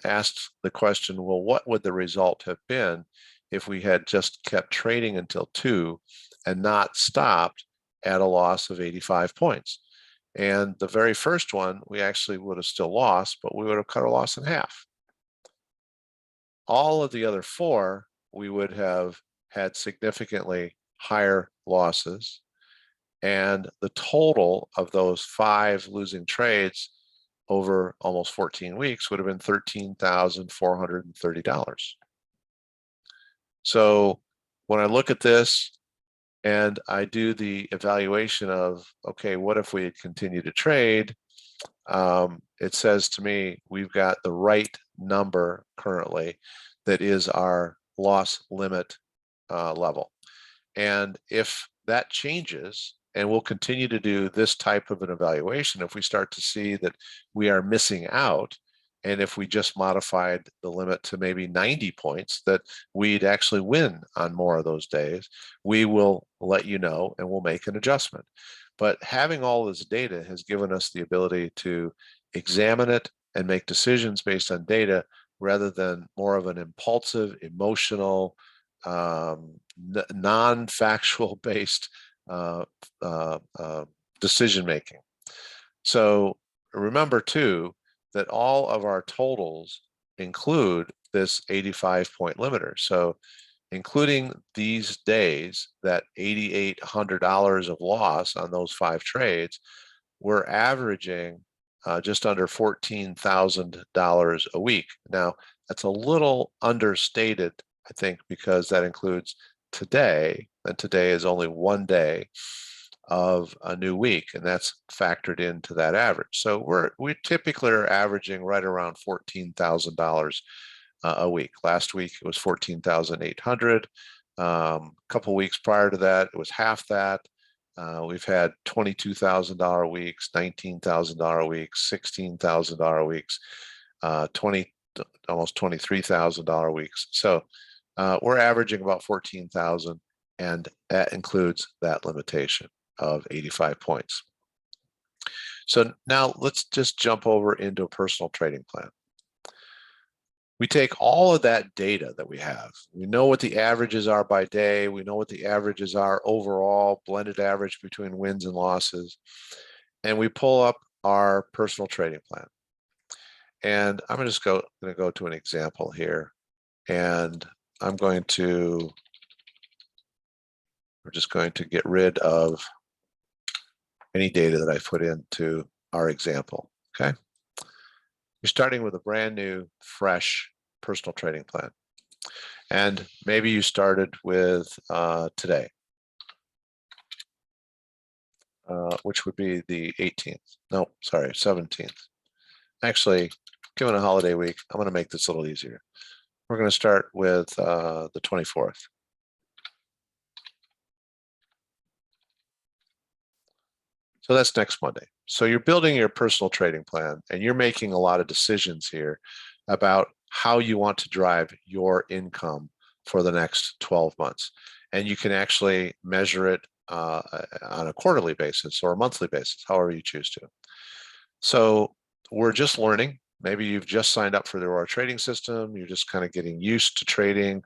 asked the question, well, what would the result have been if we had just kept trading until 2 and not stopped at a loss of 85 points? And the very first one, we actually would have still lost, but we would have cut our loss in half. All of the other 4, we would have had significantly higher losses. And the total of those 5 losing trades over almost 14 weeks would have been $13,430. So when I look at this and I do the evaluation of, okay, what if we had continued to trade? It says to me, we've got the right number currently that is our loss limit level. And if that changes, and we'll continue to do this type of an evaluation, if we start to see that we are missing out, And if we just modified the limit to maybe 90 points, that we'd actually win on more of those days, we will let you know and we'll make an adjustment. But having all this data has given us the ability to examine it and make decisions based on data rather than more of an impulsive, emotional, non-factual based uh, decision making. So remember too that all of our totals include this 85 point limiter. So including these days, that $8,800 of loss on those 5 trades, we're averaging just under $14,000 a week. Now, that's a little understated, I think, because that includes today, and today is only one day of a new week, and that's factored into that average. So we typically are averaging right around $14,000 a week. Last week it was 14,800. A couple weeks prior to that, it was half that. We've had $22,000 weeks, $19,000 weeks, $16,000 weeks, 20, almost $23,000 weeks. So we're averaging about 14,000, and that includes that limitation of 85 points. So now let's just jump over into a personal trading plan. We take all of that data that we have. We know what the averages are by day. We know what the averages are overall, blended average between wins and losses. And we pull up our personal trading plan. And I'm just going to go to an example here. And we're just going to get rid of any data that I put into our example, okay? You're starting with a brand new, fresh personal trading plan. And maybe you started with today, which would be the 18th. No, sorry, 17th. Actually, given a holiday week, I'm going to make this a little easier. We're going to start with the 24th. So that's next Monday. So you're building your personal trading plan and you're making a lot of decisions here about how you want to drive your income for the next 12 months. And you can actually measure it on a quarterly basis or a monthly basis, however you choose to. So we're just learning. Maybe you've just signed up for the Aurora trading system. You're just kind of getting used to trading.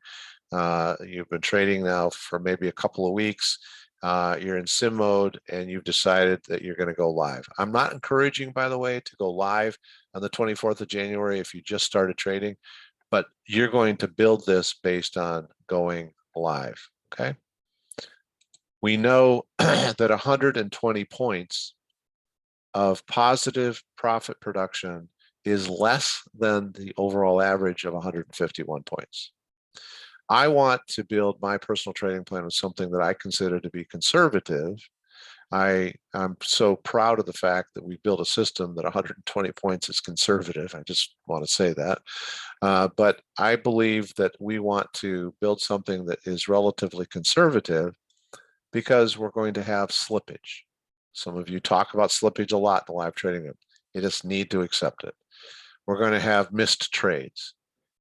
You've been trading now for maybe a couple of weeks. You're in sim mode and you've decided that you're going to go live. I'm not encouraging, by the way, to go live on the 24th of January if you just started trading, but you're going to build this based on going live, okay? We know that 120 points of positive profit production is less than the overall average of 151 points. I want to build my personal trading plan with something that I consider to be conservative. I'm so proud of the fact that we built a system that 120 points is conservative. I just want to say that. But I believe that we want to build something that is relatively conservative because we're going to have slippage. Some of you talk about slippage a lot in the live trading room. You just need to accept it. We're going to have missed trades.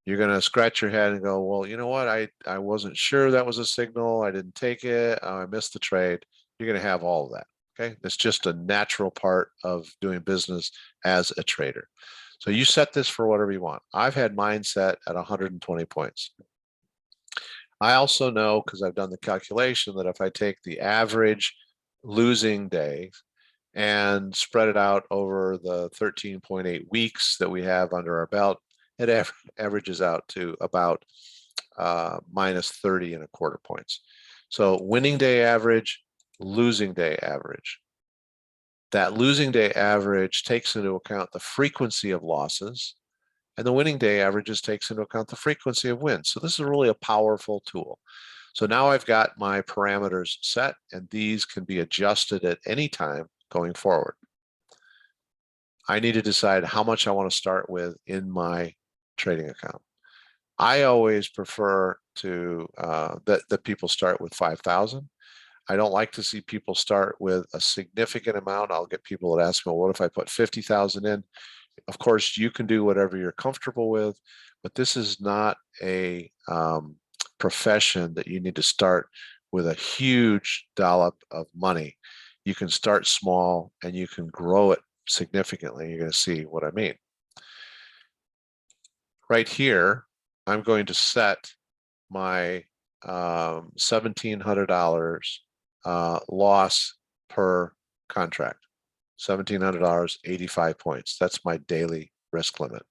You're going to scratch your head and go, well, you know what? I wasn't sure that was a signal. I didn't take it. I missed the trade. You're going to have all of that. Okay. It's just a natural part of doing business as a trader. So you set this for whatever you want. I've had mine set at 120 points. I also know, because I've done the calculation, that if I take the average losing day and spread it out over the 13.8 weeks that we have under our belt, it averages out to about minus 30 and a quarter points. So winning day average, losing day average. That losing day average takes into account the frequency of losses, and the winning day averages takes into account the frequency of wins. So this is really a powerful tool. So now I've got my parameters set, and these can be adjusted at any time going forward. I need to decide how much I want to start with in my trading account. I always prefer to that people start with 5,000. I don't like to see people start with a significant amount. I'll get people that ask me, well, what if I put 50,000 in? Of course, you can do whatever you're comfortable with, but this is not a profession that you need to start with a huge dollop of money. You can start small and you can grow it significantly. You're going to see what I mean. Right here, I'm going to set my $1,700 loss per contract. $1,700, 85 points. That's my daily risk limit.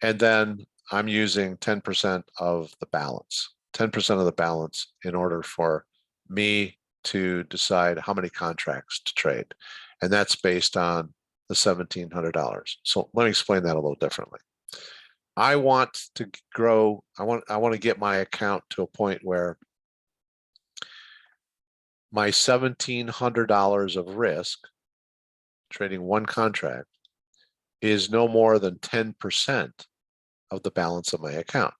And then I'm using 10% of the balance, 10% of the balance in order for me to decide how many contracts to trade. And that's based on the $1,700. So let me explain that a little differently. I want to grow, I want to get my account to a point where my $1,700 of risk, trading one contract, is no more than 10% of the balance of my account.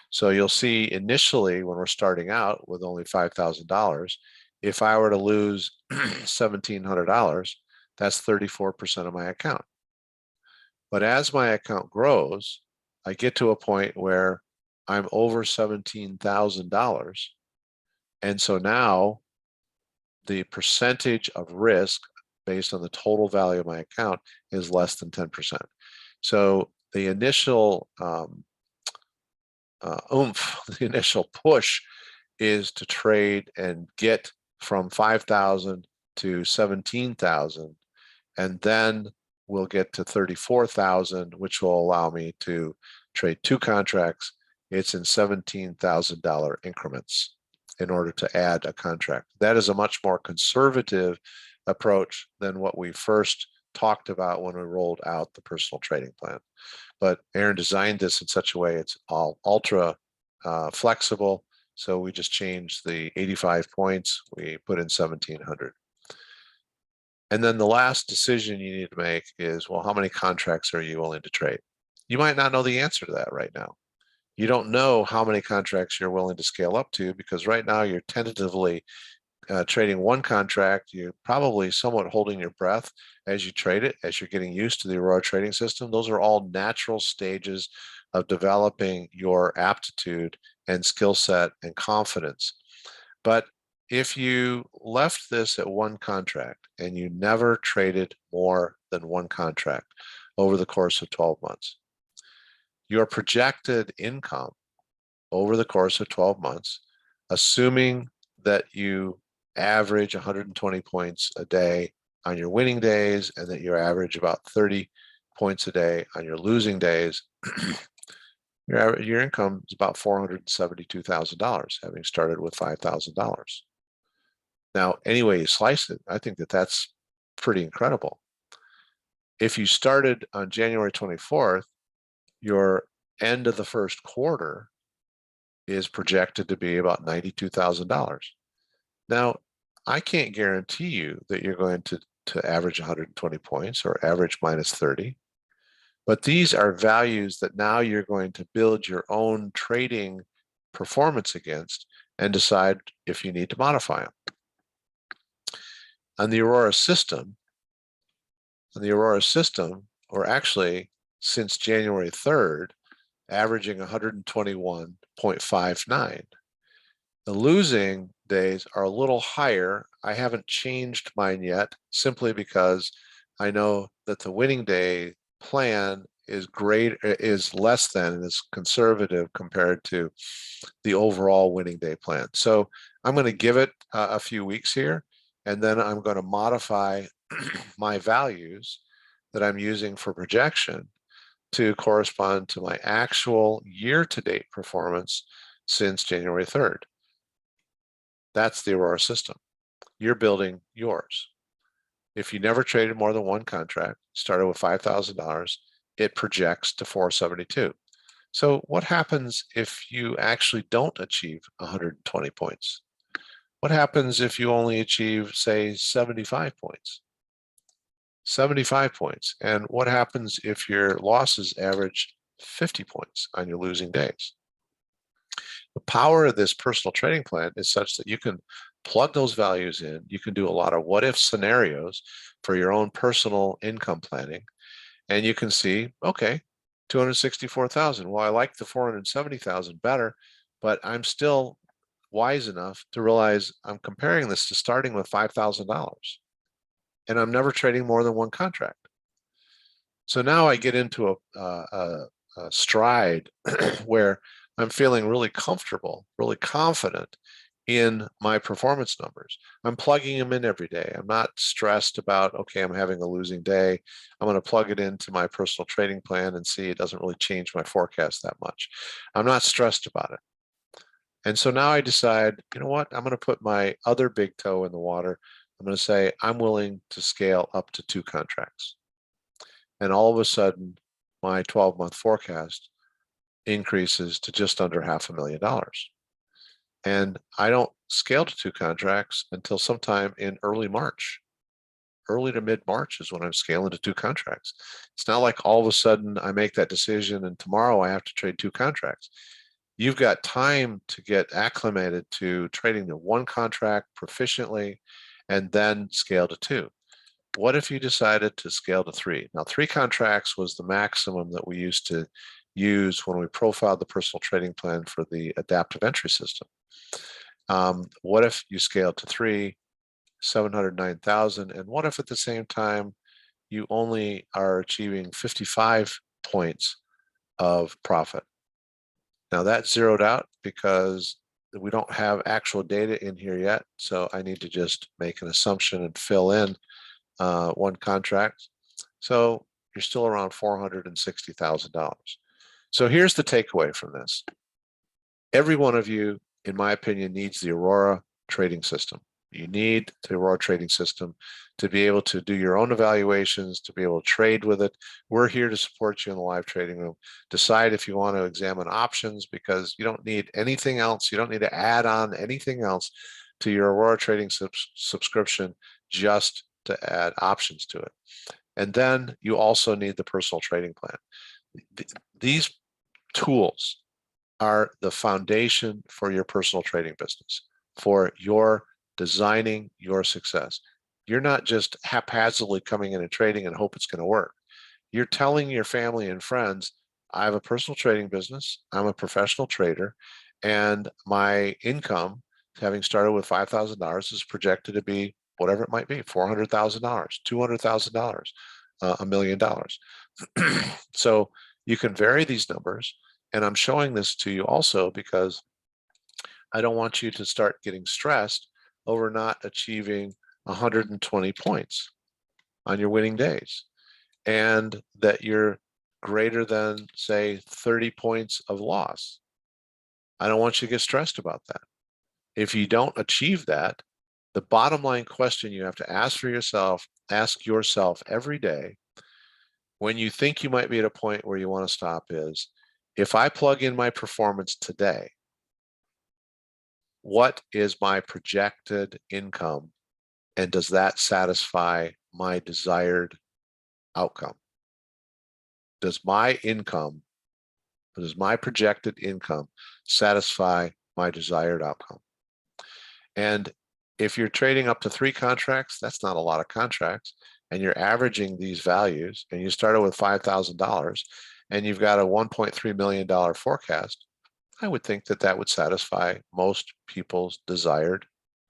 So you'll see initially when we're starting out with only $5,000, if I were to lose $1,700, that's 34% of my account. But as my account grows, I get to a point where I'm over $17,000. And so now the percentage of risk based on the total value of my account is less than 10%. So the initial the initial push is to trade and get from 5,000 to 17,000, and then we'll get to 34,000, which will allow me to trade two contracts. It's in $17,000 increments in order to add a contract. That is a much more conservative approach than what we first talked about when we rolled out the personal trading plan. But Aaron designed this in such a way it's all ultra flexible. So we just changed the 85 points, we put in 1,700. And then the last decision you need to make is, well, how many contracts are you willing to trade? You might not know the answer to that right now. You don't know how many contracts you're willing to scale up to because right now you're tentatively trading one contract. You're probably somewhat holding your breath as you trade it, as you're getting used to the Aurora trading system. Those are all natural stages of developing your aptitude and skill set and confidence. But if you left this at one contract and you never traded more than one contract over the course of 12 months, your projected income over the course of 12 months, assuming that you average 120 points a day on your winning days and that you average about 30 points a day on your losing days, your income is about $472,000, having started with $5,000. Now, any way you slice it, I think that that's pretty incredible. If you started on January 24th, your end of the first quarter is projected to be about $92,000. Now, I can't guarantee you that you're going to average 120 points or average minus 30, but these are values that now you're going to build your own trading performance against and decide if you need to modify them. On the Aurora system, or actually since January 3rd, averaging 121.59. The losing days are a little higher. I haven't changed mine yet, simply because I know that the winning day plan is less than and is conservative compared to the overall winning day plan. So I'm going to give it a few weeks here, and then I'm going to modify my values that I'm using for projection to correspond to my actual year-to-date performance since January 3rd. That's the Aurora system. You're building yours. If you never traded more than one contract, started with $5,000, it projects to 472. So what happens if you actually don't achieve 120 points? What happens if you only achieve, say, 75 points? 75 points. And what happens if your losses average 50 points on your losing days? The power of this personal trading plan is such that you can plug those values in. You can do a lot of what if scenarios for your own personal income planning. And you can see, okay, 264,000. Well, I like the 470,000 better, but I'm still wise enough to realize I'm comparing this to starting with $5,000 and I'm never trading more than one contract. So now I get into a stride where I'm feeling really comfortable, really confident in my performance numbers. I'm plugging them in every day. I'm not stressed about, okay, I'm having a losing day. I'm going to plug it into my personal trading plan and see it doesn't really change my forecast that much. I'm not stressed about it. And so now I decide, you know what? I'm going to put my other big toe in the water. I'm going to say, I'm willing to scale up to 2 contracts. And all of a sudden, my 12-month forecast increases to just under $500,000. And I don't scale to 2 contracts until sometime in early March. Early to mid-March is when I'm scaling to 2 contracts. It's not like all of a sudden I make that decision and tomorrow I have to trade 2 contracts. You've got time to get acclimated to trading the 1 contract proficiently and then scale to 2. What if you decided to scale to 3? Now, 3 contracts was the maximum that we used to use when we profiled the personal trading plan for the adaptive entry system. What if you scale to 3, 709,000, and what if at the same time you only are achieving 55 points of profit? Now that's zeroed out because we don't have actual data in here yet, so I need to just make an assumption and fill in 1 contract. So you're still around $460,000. So here's the takeaway from this. Every one of you, in my opinion, needs the Aurora trading system. You need the Aurora trading system to be able to do your own evaluations, to be able to trade with it. We're here to support you in the live trading room. Decide if you want to examine options, because you don't need anything else. You don't need to add on anything else to your Aurora trading subscription just to add options to it. And then you also need the personal trading plan. These tools are the foundation for your personal trading business, for your designing your success. You're not just haphazardly coming in and trading and hope it's going to work. You're telling your family and friends, I have a personal trading business, I'm a professional trader, and my income, having started with $5,000, is projected to be whatever it might be, $400,000, $200,000, $1 million. So you can vary these numbers. And I'm showing this to you also because I don't want you to start getting stressed over not achieving 120 points on your winning days, and that you're greater than, say, 30 points of loss. I don't want you to get stressed about that. If you don't achieve that, the bottom line question you have to ask yourself every day when you think you might be at a point where you want to stop is, if I plug in my performance today, what is my projected income, and does that satisfy my desired outcome? Does my projected income satisfy my desired outcome? And if you're trading up to 3 contracts, that's not a lot of contracts, and you're averaging these values, and you started with $5,000, and you've got a $1.3 million forecast, I would think that that would satisfy most people's desired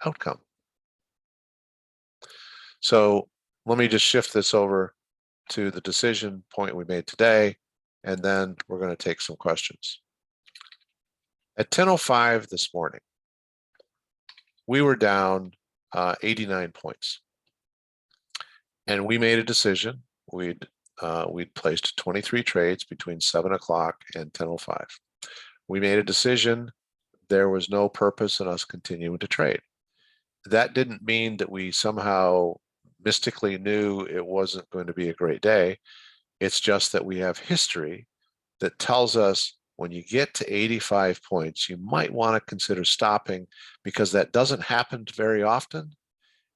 outcome. So let me just shift this over to the decision point we made today, and then we're going to take some questions. At 10:05 this morning, we were down 89 points, and we made a decision. We'd placed 23 trades between 7 o'clock and 10:05. We made a decision. There was no purpose in us continuing to trade. That didn't mean that we somehow mystically knew it wasn't going to be a great day. It's just that we have history that tells us when you get to 85 points, you might want to consider stopping, because that doesn't happen very often.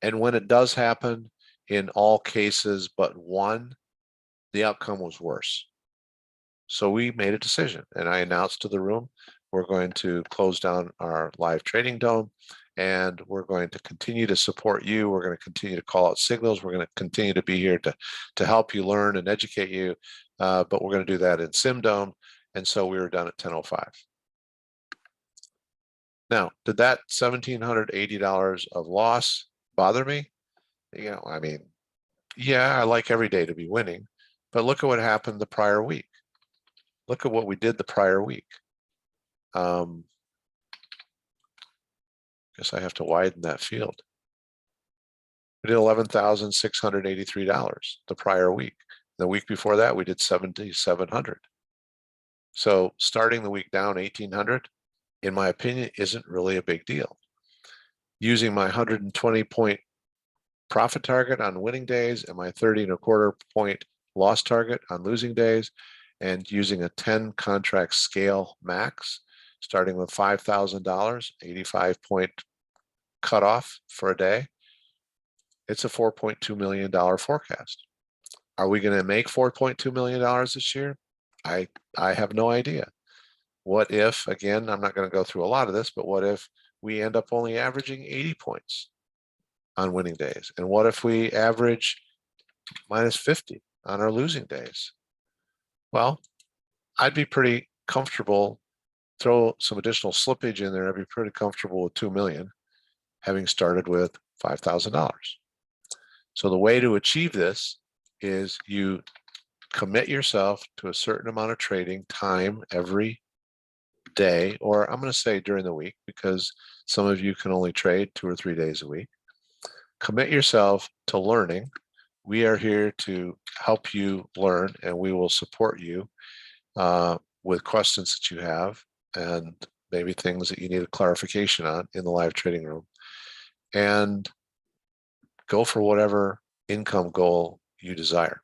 And when it does happen, in all cases but one, the outcome was worse. So we made a decision, and I announced to the room, we're going to close down our live trading dome, and we're going to continue to support you. We're going to continue to call out signals. We're going to continue to be here to help you learn and educate you, but we're going to do that in SimDome, and so we were done at 10:05. Now, did that $1,780 of loss bother me? You know, I mean, yeah, I like every day to be winning, but look at what happened the prior week. Look at what we did the prior week. Guess I have to widen that field. We did $11,683 the prior week. The week before that, we did 7,700. So starting the week down 1,800, in my opinion, isn't really a big deal. Using my 120 point profit target on winning days and my 30.25 point loss target on losing days, and using a 10 contract scale max, starting with $5,000, 85 point cutoff for a day, it's a $4.2 million forecast. Are we going to make $4.2 million this year? I have no idea. What if, again, I'm not going to go through a lot of this, but what if we end up only averaging 80 points on winning days? And what if we average minus 50 on our losing days? Well, I'd be pretty comfortable, throw some additional slippage in there, I'd be pretty comfortable with 2 million, having started with $5,000. So the way to achieve this is you commit yourself to a certain amount of trading time every day, or I'm going to say during the week, because some of you can only trade 2 or 3 days a week. Commit yourself to learning. We are here to help you learn, and we will support you with questions that you have and maybe things that you need a clarification on in the live trading room. And go for whatever income goal you desire.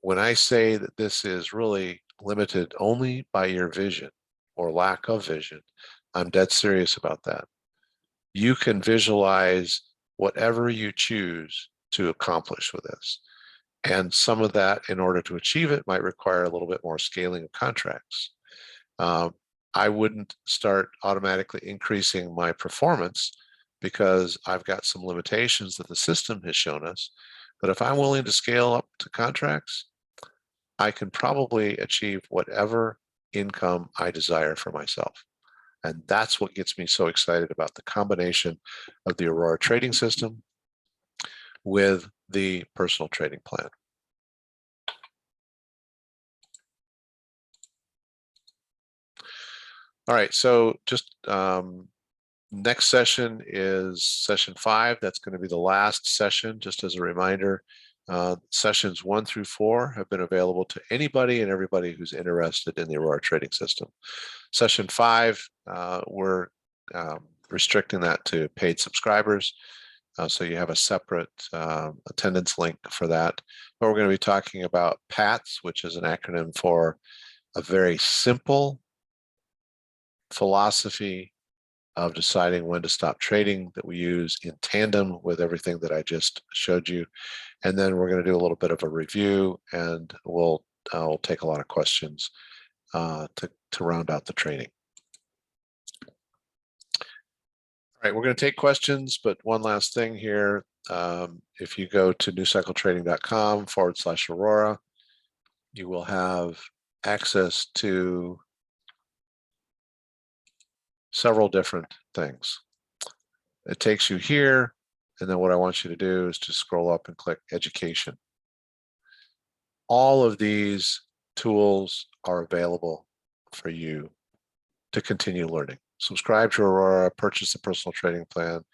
When I say that this is really limited only by your vision or lack of vision, I'm dead serious about that. You can visualize whatever you choose to accomplish with this. And some of that, in order to achieve it, might require a little bit more scaling of contracts. I wouldn't start automatically increasing my performance because I've got some limitations that the system has shown us. But if I'm willing to scale up to contracts, I can probably achieve whatever income I desire for myself. And that's what gets me so excited about the combination of the Aurora trading system with the personal trading plan. All right, so just next session is session 5. That's going to be the last session. Just as a reminder, sessions 1 through 4 have been available to anybody and everybody who's interested in the Aurora trading system. Session 5, we're restricting that to paid subscribers. So you have a separate attendance link for that. But we're going to be talking about PATS, which is an acronym for a very simple philosophy of deciding when to stop trading that we use in tandem with everything that I just showed you. And then we're going to do a little bit of a review, and we'll take a lot of questions to round out the training. All right, we're going to take questions, but one last thing here. If you go to newcycletrading.com/Aurora, you will have access to several different things. It takes you here, and then what I want you to do is to scroll up and click education. All of these tools are available for you to continue learning. Subscribe to Aurora, purchase the personal trading plan,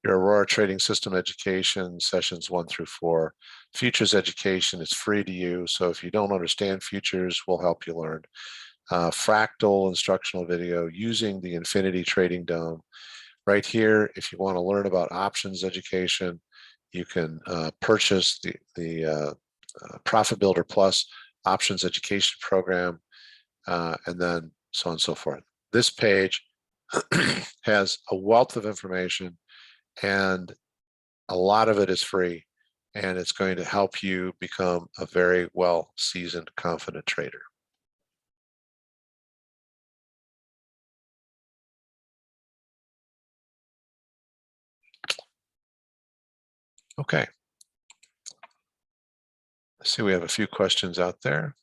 your Aurora trading system education, sessions 1 through 4. Futures education is free to you, so if you don't understand futures, we'll help you learn. Fractal instructional video using the Infinity Trading Dome. Right here, if you want to learn about options education, you can purchase the Profit Builder Plus options education program, and then so on and so forth. This page has a wealth of information, and a lot of it is free, and it's going to help you become a very well seasoned, confident trader. Okay. I see we have a few questions out there.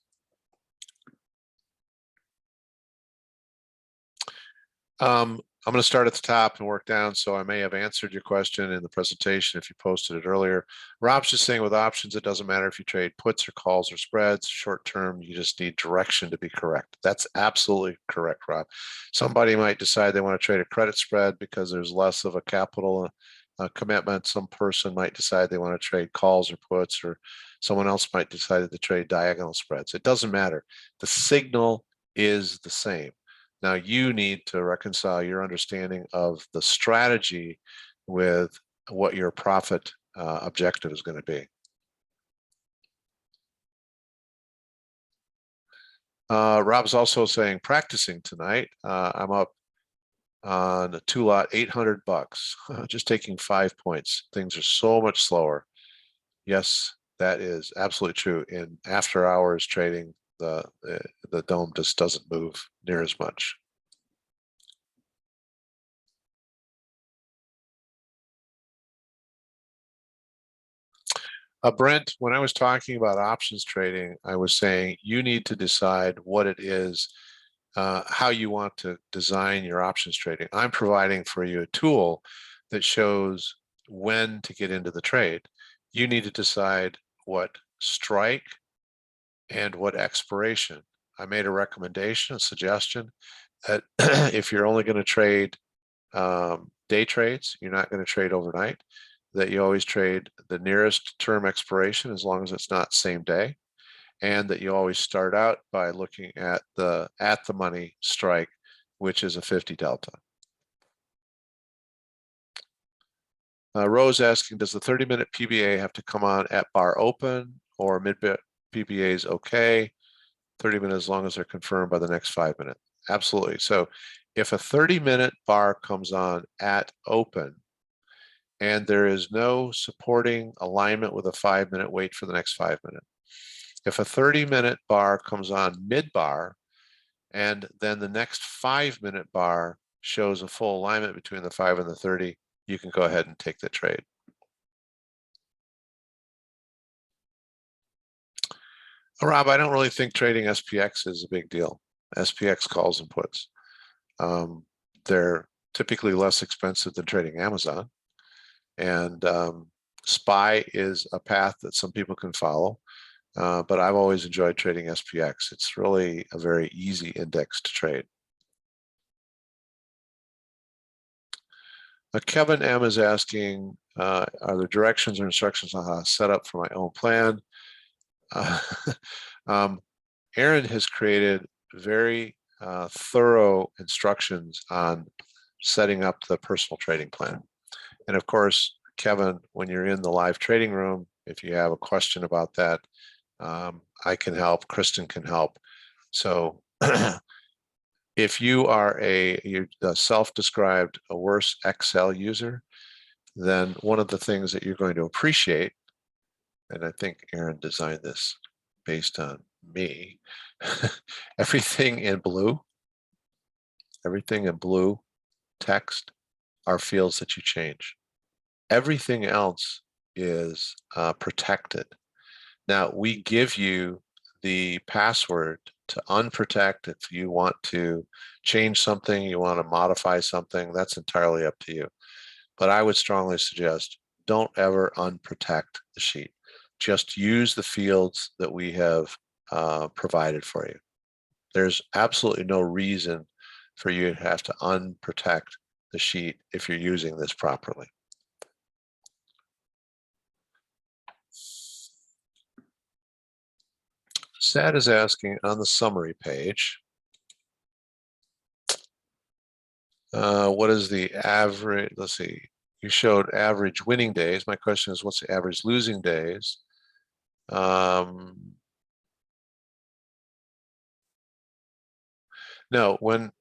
I'm going to start at the top and work down, so I may have answered your question in the presentation if you posted it earlier. Rob's just saying with options, it doesn't matter if you trade puts or calls or spreads. Short term, you just need direction to be correct. That's absolutely correct, Rob. Somebody might decide they want to trade a credit spread because there's less of a capital commitment. Some person might decide they want to trade calls or puts, or someone else might decide to trade diagonal spreads. It doesn't matter. The signal is the same. Now you need to reconcile your understanding of the strategy with what your profit objective is going to be. Rob's also saying practicing tonight. I'm up on a 2-lot, $800, just taking 5 points. Things are so much slower. Yes, that is absolutely true. In after hours trading, the dome just doesn't move near as much. Brent, when I was talking about options trading, I was saying you need to decide what it is, how you want to design your options trading. I'm providing for you a tool that shows when to get into the trade. You need to decide what strike and what expiration. I made a recommendation, a suggestion that if you're only going to trade day trades, you're not going to trade overnight, that you always trade the nearest term expiration as long as it's not same day, and that you always start out by looking at the money strike, which is a 50 delta. Rose asking, does the 30-minute PBA have to come on at bar open, or mid-bit PBA is okay? 30 minutes as long as they're confirmed by the next 5 minutes. Absolutely. So if a 30-minute bar comes on at open and there is no supporting alignment with a 5-minute wait for the next 5 minutes, if a 30-minute bar comes on mid-bar and then the next 5-minute bar shows a full alignment between the 5 and the 30, you can go ahead and take the trade. Rob, I don't really think trading SPX is a big deal. SPX calls and puts. They're typically less expensive than trading Amazon. And SPY is a path that some people can follow. But I've always enjoyed trading SPX. It's really a very easy index to trade. Kevin M is asking, are there directions or instructions on how to set up for my own plan? Aaron has created very thorough instructions on setting up the personal trading plan. And of course, Kevin, when you're in the live trading room, if you have a question about that, I can help, Kristen can help. So if you are a self-described a worse Excel user, then one of the things that you're going to appreciate, and I think Aaron designed this based on me, everything in blue text are fields that you change. Everything else is protected. Now, we give you the password to unprotect if you want to change something, you want to modify something, that's entirely up to you. But I would strongly suggest don't ever unprotect the sheet. Just use the fields that we have provided for you. There's absolutely no reason for you to have to unprotect the sheet if you're using this properly. Sad is asking on the summary page, what is the average? Let's see, you showed average winning days. My question is, what's the average losing days? No, when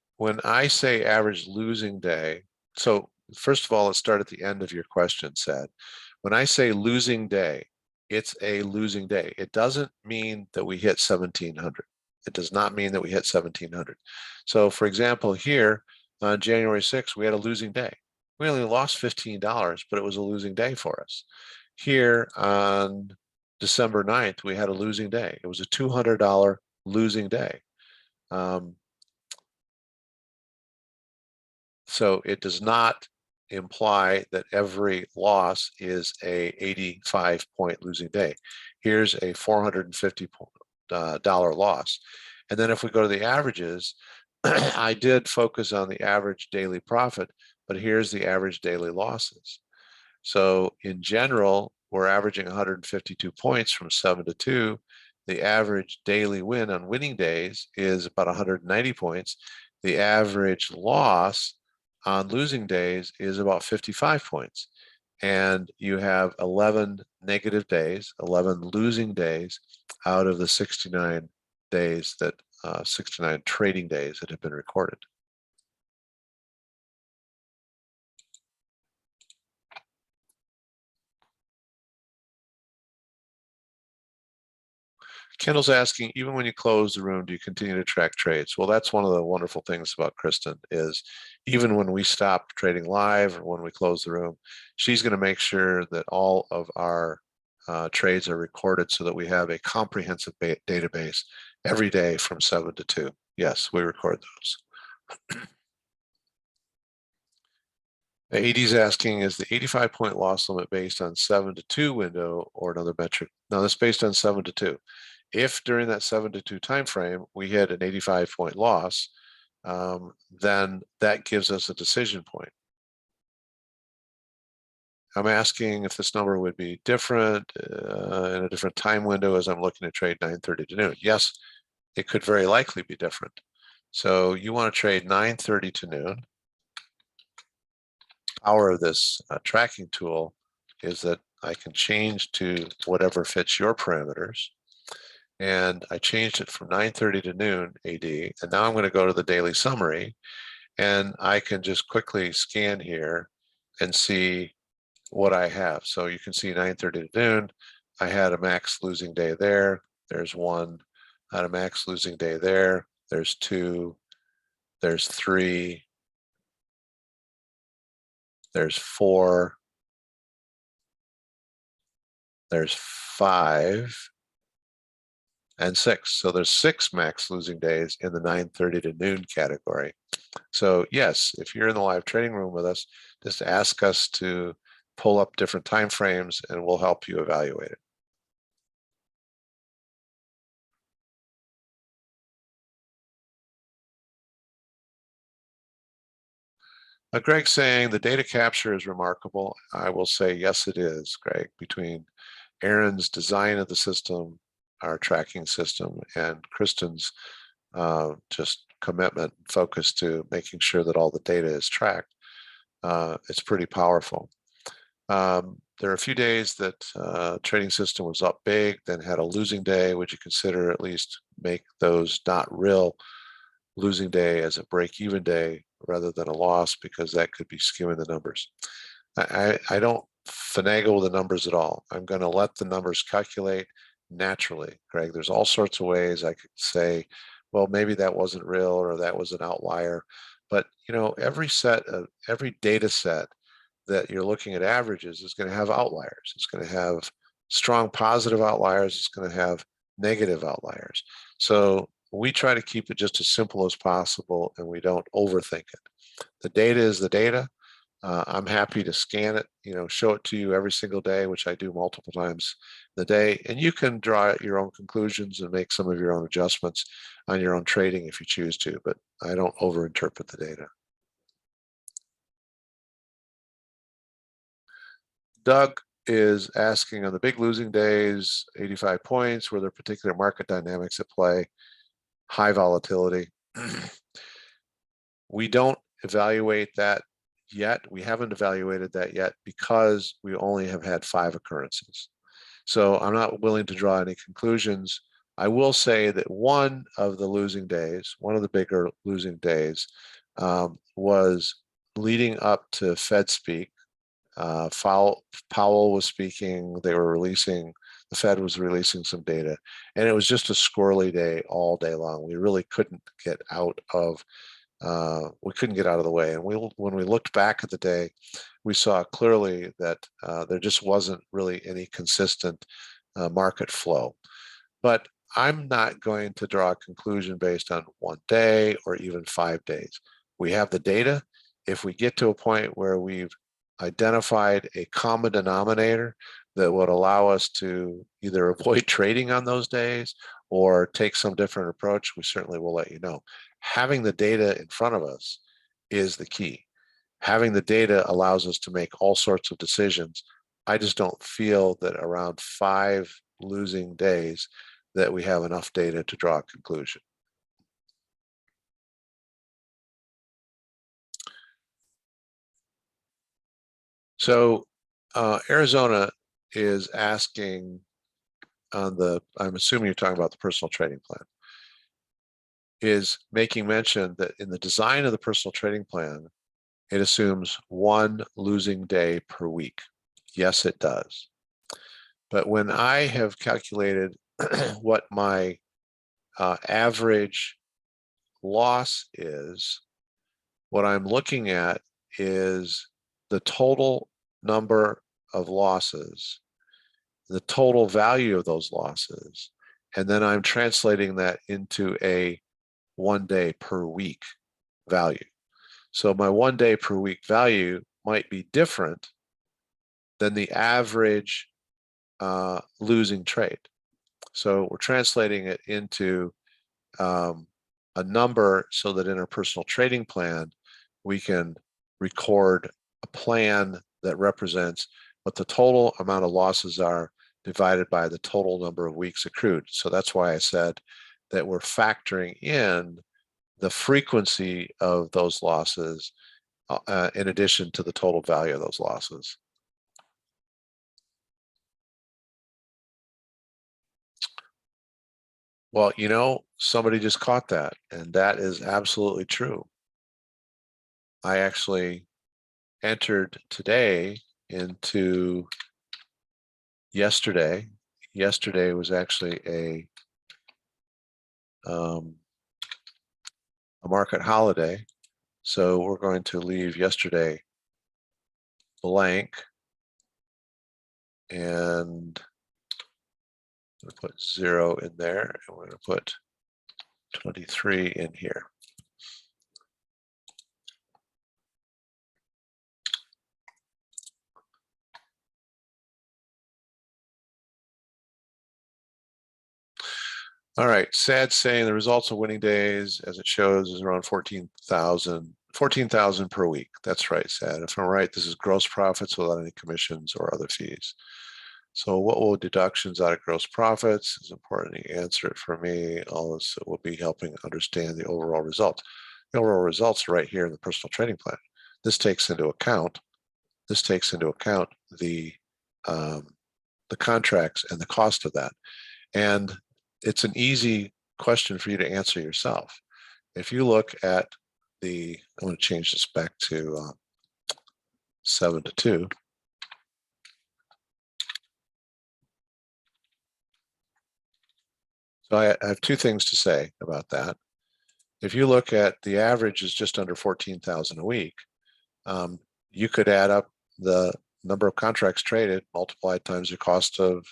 I say average losing day, so first of all, let's start at the end of your question, Sad. When I say losing day, it's a losing day. It doesn't mean that we hit 1700. It does not mean that we hit 1700. So for example, here on January 6th, we had a losing day. We only lost $15, but it was a losing day for us. Here on December 9th, we had a losing day. It was a $200 losing day. So it does not imply that every loss is a 85-point losing day. Here's a $450 loss. And then if we go to the averages, I did focus on the average daily profit, but here's the average daily losses. So in general, we're averaging 152 points from 7 to 2. The average daily win on winning days is about 190 points. The average loss on losing days is about 55 points. And you have 11 negative days, 11 losing days out of the 69 days that 69 trading days that have been recorded. Kendall's asking, even when you close the room, do you continue to track trades? Well, that's one of the wonderful things about Kristen is even when we stop trading live or when we close the room, she's going to make sure that all of our trades are recorded so that we have a comprehensive database every day from 7 to 2. Yes, we record those. AD's asking, is the 85-point loss limit based on 7 to 2 window or another metric? No, that's based on 7 to 2. If during that 7 to 2 time frame we hit an 85-point loss, then that gives us a decision point. I'm asking if this number would be different in a different time window as I'm looking to trade 9:30 to noon. Yes, it could very likely be different. So you want to trade 9:30 to noon. Power of this tracking tool is that I can change to whatever fits your parameters. And I changed it from 9:30 to noon AD. And now I'm going to go to the daily summary and I can just quickly scan here and see what I have. So you can see 9:30 to noon, I had a max losing day there. There's one, I had a max losing day there. There's two, there's three, there's four, there's five, and six. So there's 6 max losing days in the 9:30 to noon category. So yes, if you're in the live trading room with us, just ask us to pull up different time frames and we'll help you evaluate it. Greg's saying the data capture is remarkable. I will say, yes, it is, Greg, between Aaron's design of the system, our tracking system, and Kristen's just commitment and focus to making sure that all the data is tracked. It's pretty powerful. There are a few days that trading system was up big, then had a losing day. Would you consider at least make those not real losing day as a break-even day rather than a loss, because that could be skewing the numbers? I don't finagle the numbers at all. I'm going to let the numbers calculate naturally, Greg. There's all sorts of ways I could say, well, maybe that wasn't real or that was an outlier. But you know, every data set that you're looking at averages is going to have outliers. It's going to have strong positive outliers. It's going to have negative outliers. So we try to keep it just as simple as possible and we don't overthink it. The data is the data. I'm happy to scan it, you know, show it to you every single day, which I do multiple times the day. And you can draw your own conclusions and make some of your own adjustments on your own trading if you choose to, but I don't overinterpret the data. Doug is asking, on the big losing days, 85 points, were there particular market dynamics at play? High volatility. We don't evaluate that yet. We haven't evaluated that yet because we only have had 5 occurrences. So I'm not willing to draw any conclusions. I will say that one of the losing days, one of the bigger losing days, was leading up to Fed speak. Powell was speaking, they were releasing, the Fed was releasing some data, and it was just a squirrely day all day long. We really couldn't get out of we couldn't get out of the way. And when we looked back at the day, we saw clearly that there just wasn't really any consistent market flow. But I'm not going to draw a conclusion based on 1 day or even 5 days. We have the data. If we get to a point where we've identified a common denominator that would allow us to either avoid trading on those days or take some different approach, we certainly will let you know. Having the data in front of us is the key. Having the data allows us to make all sorts of decisions. I just don't feel that around 5 losing days that we have enough data to draw a conclusion. So Arizona is asking on the, I'm assuming you're talking about the personal trading plan, is making mention that in the design of the personal trading plan, it assumes 1 losing day per week. Yes, it does. But when I have calculated what my average loss is, what I'm looking at is the total number of losses, the total value of those losses, and then I'm translating that into a 1 day per week value. So my 1 day per week value might be different than the average losing trade. So we're translating it into a number so that in our personal trading plan, we can record a plan that represents what the total amount of losses are divided by the total number of weeks accrued. So that's why I said that we're factoring in the frequency of those losses in addition to the total value of those losses. Well, you know, somebody just caught that, and that is absolutely true. I actually entered today into yesterday. Yesterday was actually a market holiday, so we're going to leave yesterday blank, and I'm going to put 0 in there, and we're going to put 23 in here. All right, sad saying the results of winning days, as it shows, is around 14,000 per week. That's right, sad. If I'm right, this is gross profits without any commissions or other fees. So what will deductions out of gross profits? It's important you answer it for me. All this will be helping understand the overall results. The overall results are right here in the personal trading plan. This takes into account the contracts and the cost of that. And it's an easy question for you to answer yourself. If you look at the, I'm going to change this back to 7 to 2. So I have 2 things to say about that. If you look at the average is just under 14,000 a week, you could add up the number of contracts traded multiplied times the cost of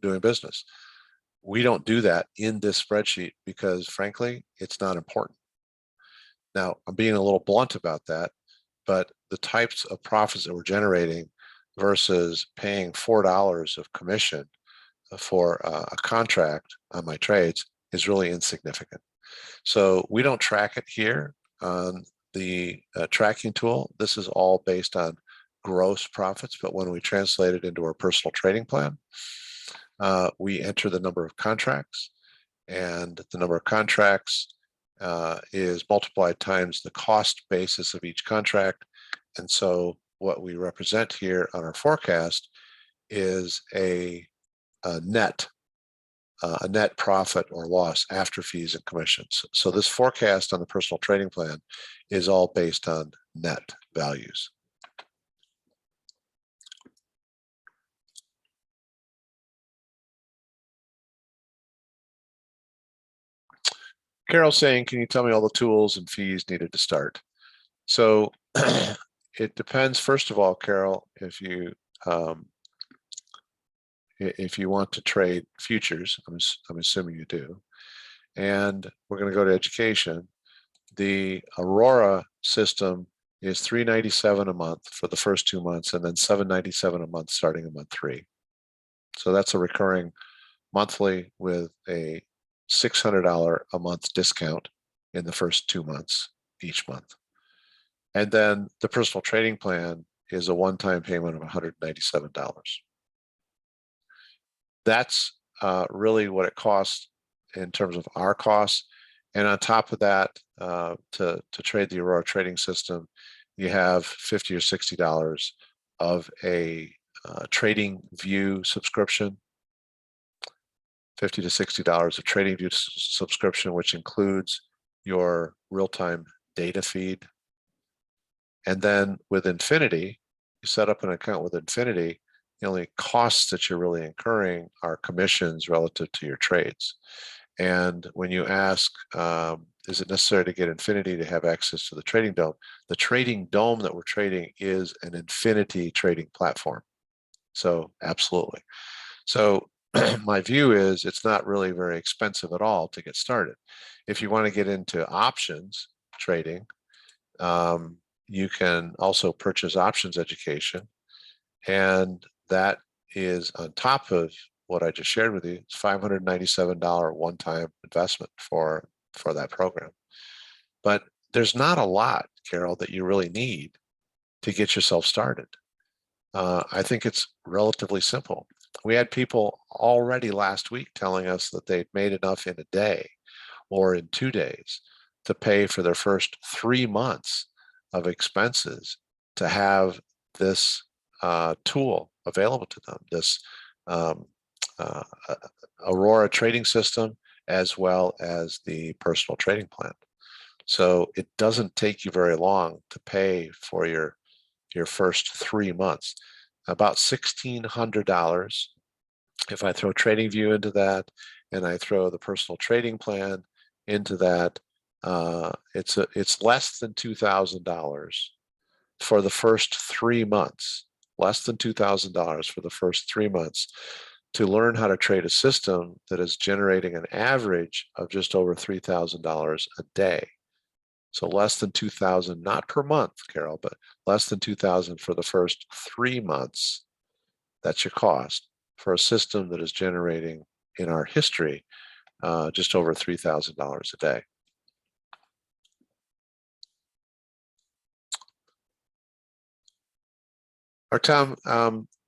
doing business. We don't do that in this spreadsheet because, frankly, it's not important. Now, I'm being a little blunt about that, but the types of profits that we're generating versus paying $4 of commission for a contract on my trades is really insignificant. So we don't track it here on the tracking tool. This is all based on gross profits, but when we translate it into our personal trading plan, we enter the number of contracts, and the number of contracts is multiplied times the cost basis of each contract. And so what we represent here on our forecast is a net profit or loss after fees and commissions. So this forecast on the personal trading plan is all based on net values. Carol's saying, can you tell me all the tools and fees needed to start? So it depends, first of all, Carol, um, if you want to trade futures, I'm assuming you do. And we're going to go to education. The Aurora system is $397 a month for the first 2 months, and then $797 a month starting in month 3. So that's a recurring monthly with a $600 a month discount in the first 2 months each month. And then the personal trading plan is a one-time payment of $197. That's really what it costs in terms of our costs. And on top of that, to trade the Aurora trading system, you have $50 or $60 of a trading view subscription, $50 to $60 of trading view subscription, which includes your real-time data feed. And then with Infinity, you set up an account with Infinity, the only costs that you're really incurring are commissions relative to your trades. And when you ask, is it necessary to get Infinity to have access to the trading dome? The trading dome that we're trading is an Infinity trading platform. So absolutely. So my view is it's not really very expensive at all to get started. If you want to get into options trading, you can also purchase options education. And that is on top of what I just shared with you. It's $597 one-time investment for that program. But there's not a lot, Carol, that you really need to get yourself started. I think it's relatively simple. We had people already last week telling us that they'd made enough in a day or in 2 days to pay for their first 3 months of expenses to have this tool available to them, this Aurora trading system, as well as the personal trading plan. So it doesn't take you very long to pay for your first 3 months, about $1,600. If I throw TradingView into that, and I throw the personal trading plan into that, it's less than $2,000 for the first 3 months. Less than $2,000 for the first 3 months to learn how to trade a system that is generating an average of just over $3,000 a day. So less than $2,000, not per month, Carol, but less than $2,000 for the first 3 months. That's your cost for a system that is generating, in our history, just over $3,000 a day. Artem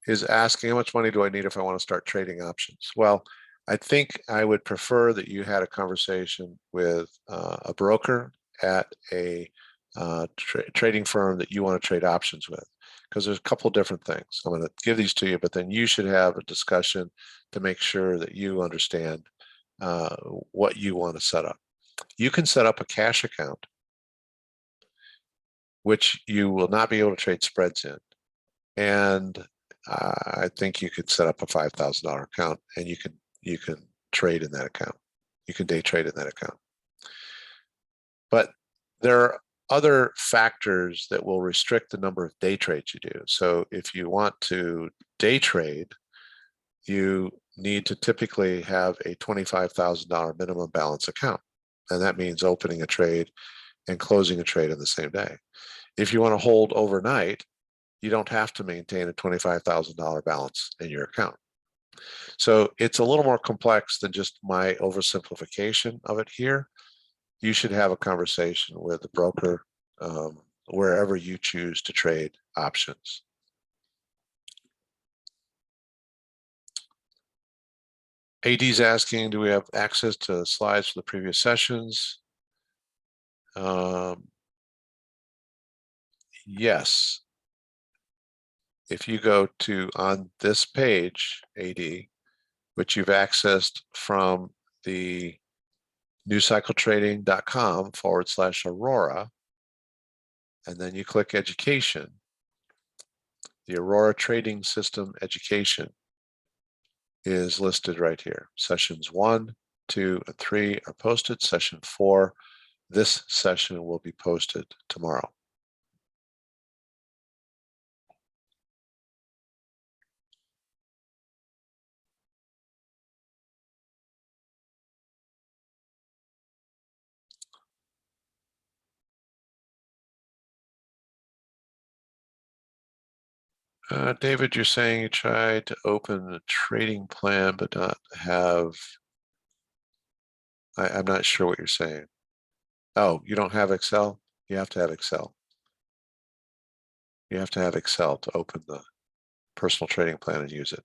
is asking, how much money do I need if I want to start trading options? Well, I think I would prefer that you had a conversation with a broker at a trading firm that you want to trade options with, because there's a couple of different things. I'm going to give these to you, but then you should have a discussion to make sure that you understand what you want to set up. You can set up a cash account, which you will not be able to trade spreads in. And I think you could set up a $5,000 account, and you can trade in that account. You can day trade in that account. But there are other factors that will restrict the number of day trades you do. So if you want to day trade, you need to typically have a $25,000 minimum balance account. And that means opening a trade and closing a trade in the same day. If you want to hold overnight, you don't have to maintain a $25,000 balance in your account. So it's a little more complex than just my oversimplification of it here. You should have a conversation with the broker wherever you choose to trade options. AD's asking, do we have access to slides for the previous sessions? Yes. If you go to on this page, AD, which you've accessed from the newcycletrading.com/Aurora, and then you click education, the Aurora Trading System Education is listed right here. Sessions 1, 2, and 3 are posted. Session 4, this session will be posted tomorrow. David, you're saying you tried to open a trading plan but not have, I'm not sure what you're saying. Oh, you don't have Excel? You have to have Excel. You have to have Excel to open the personal trading plan and use it.